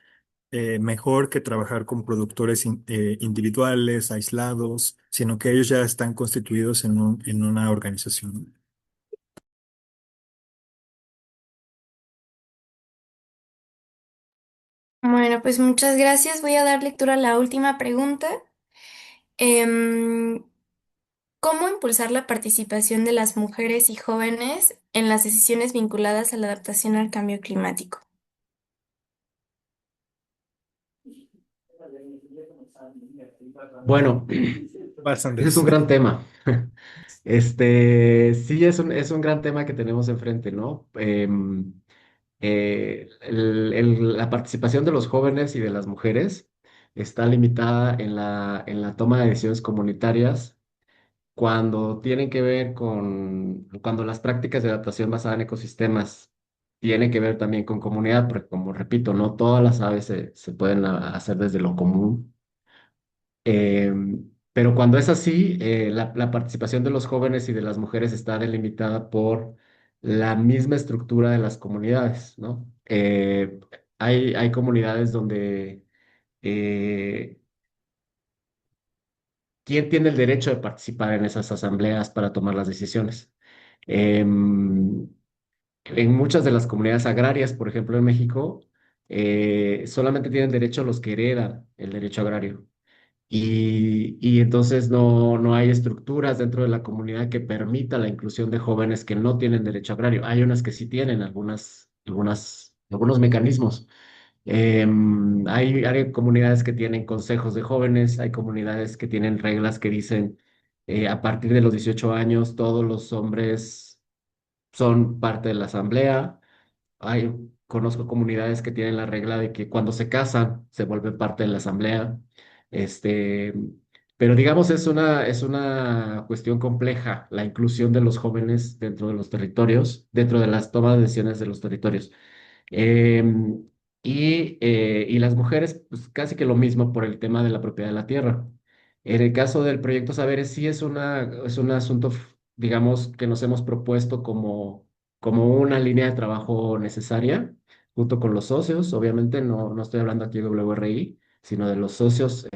mejor que trabajar con productores individuales, aislados, sino que ellos ya están constituidos en una organización. Bueno, pues muchas gracias. Voy a dar lectura a la última pregunta. Em, ¿Cómo impulsar la participación de las mujeres y jóvenes en las decisiones vinculadas a la adaptación al cambio climático? Bueno, Vas, ese es un Andrés. gran tema. Sí, es un gran tema que tenemos enfrente, ¿no? La participación de los jóvenes y de las mujeres está limitada en la toma de decisiones comunitarias cuando tienen que ver cuando las prácticas de adaptación basada en ecosistemas tienen que ver también con comunidad, porque como repito, no todas las aves se pueden hacer desde lo común. Pero cuando es así, la participación de los jóvenes y de las mujeres está delimitada por la misma estructura de las comunidades, ¿no? Hay comunidades donde eh, ¿quién tiene el derecho de participar en esas asambleas para tomar las decisiones? Em, en muchas de las comunidades agrarias, por ejemplo, en México, solamente tienen derecho los que heredan el derecho agrario. Y entonces no hay estructuras dentro de la comunidad que permita la inclusión de jóvenes que no tienen derecho agrario. Hay unas que sí tienen algunos mecanismos. Hay comunidades que tienen consejos de jóvenes, hay comunidades que tienen reglas que dicen a partir de los 18 años todos los hombres son parte de la asamblea. Conozco comunidades que tienen la regla de que cuando se casan se vuelven parte de la asamblea. Este, pero digamos, es una cuestión compleja la inclusión de los jóvenes dentro de los territorios, dentro de las tomas de decisiones de los territorios. Em, y las mujeres, pues casi que lo mismo por el tema de la propiedad de la tierra. En el caso del proyecto Saberes, sí es un asunto, digamos, que nos hemos propuesto como una línea de trabajo necesaria, junto con los socios. Obviamente no estoy hablando aquí de WRI, sino de los socios.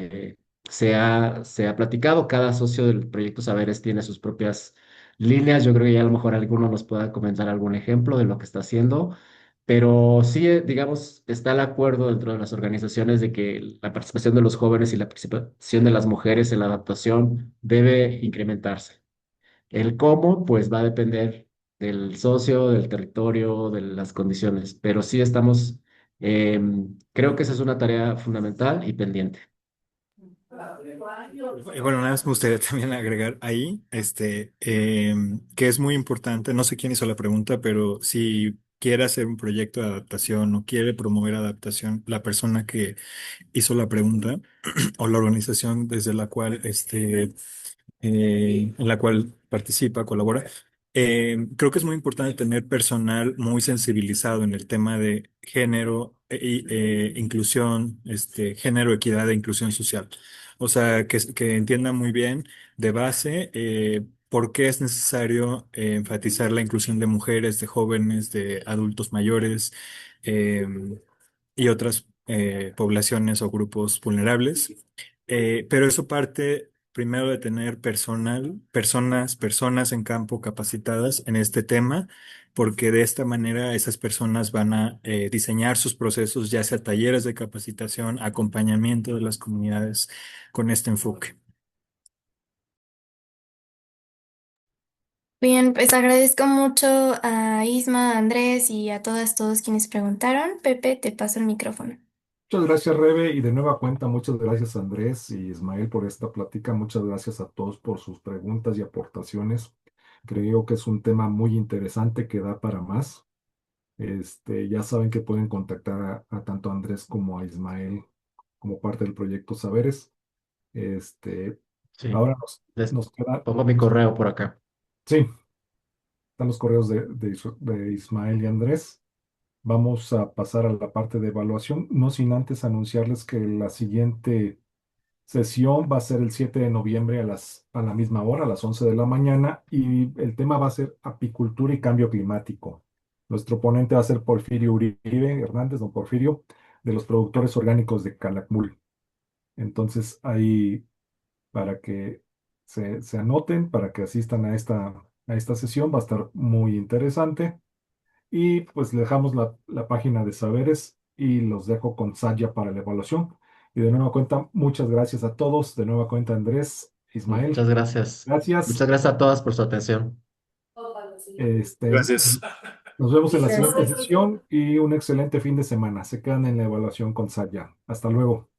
Se ha platicado, cada socio del proyecto Saberes tiene sus propias líneas. Yo creo que ya a lo mejor alguno nos pueda comentar algún ejemplo de lo que está haciendo. Pero sí, digamos, está el acuerdo dentro de las organizaciones de que la participación de los jóvenes y la participación de las mujeres en la adaptación debe incrementarse. El cómo, pues va a depender del socio, del territorio, de las condiciones, pero sí creo que esa es una tarea fundamental y pendiente. Y bueno, nada más me gustaría también agregar ahí, que es muy importante, no sé quién hizo la pregunta, pero si quiere hacer un proyecto de adaptación o quiere promover adaptación, la persona que hizo la pregunta o la organización desde la cual en la cual participa, colabora. Creo que es muy importante tener personal muy sensibilizado en el tema de género inclusión, género, equidad e inclusión social. O sea, que entienda muy bien de base por qué es necesario enfatizar la inclusión de mujeres, de jóvenes, de adultos mayores eh, y otras poblaciones o grupos vulnerables. Pero eso parte primero de tener personas en campo capacitadas en este tema, porque de esta manera esas personas van a diseñar sus procesos, ya sea talleres de capacitación, acompañamiento de las comunidades con este enfoque. Bien, pues agradezco mucho a Isma, a Andrés y a todos quienes preguntaron. Pepe, te paso el micrófono. Muchas gracias, Rebe, y de nueva cuenta, muchas gracias, Andrés y Ismael, por esta plática. Muchas gracias a todos por sus preguntas y aportaciones. Creo que es un tema muy interesante que da para más. Ya saben que pueden contactar a tanto a Andrés como a Ismael como parte del proyecto Saberes. Este, Sí, ahora les nos queda, pongo mi correo por acá. sí, están los correos de Ismael y Andrés. Vamos a pasar a la parte de evaluación, no sin antes anunciarles que la siguiente sesión va a ser el 7 de noviembre a la misma hora, a las 11 de la mañana, y el tema va a ser apicultura y cambio climático. Nuestro ponente va a ser Porfirio Uribe Hernández, don Porfirio, de los productores orgánicos de Calakmul. Entonces, ahí para que se anoten, para que asistan a esta sesión, va a estar muy interesante. Y pues le dejamos la página de saberes y los dejo con Satya para la evaluación. Y de nueva cuenta, muchas gracias a todos. De nueva cuenta, Andrés Ismael, Muchas gracias. gracias. Muchas gracias a todas por su atención. Gracias. Nos vemos en la Gracias. siguiente sesión y un excelente fin de semana. Se quedan en la evaluación con Saya. Hasta luego.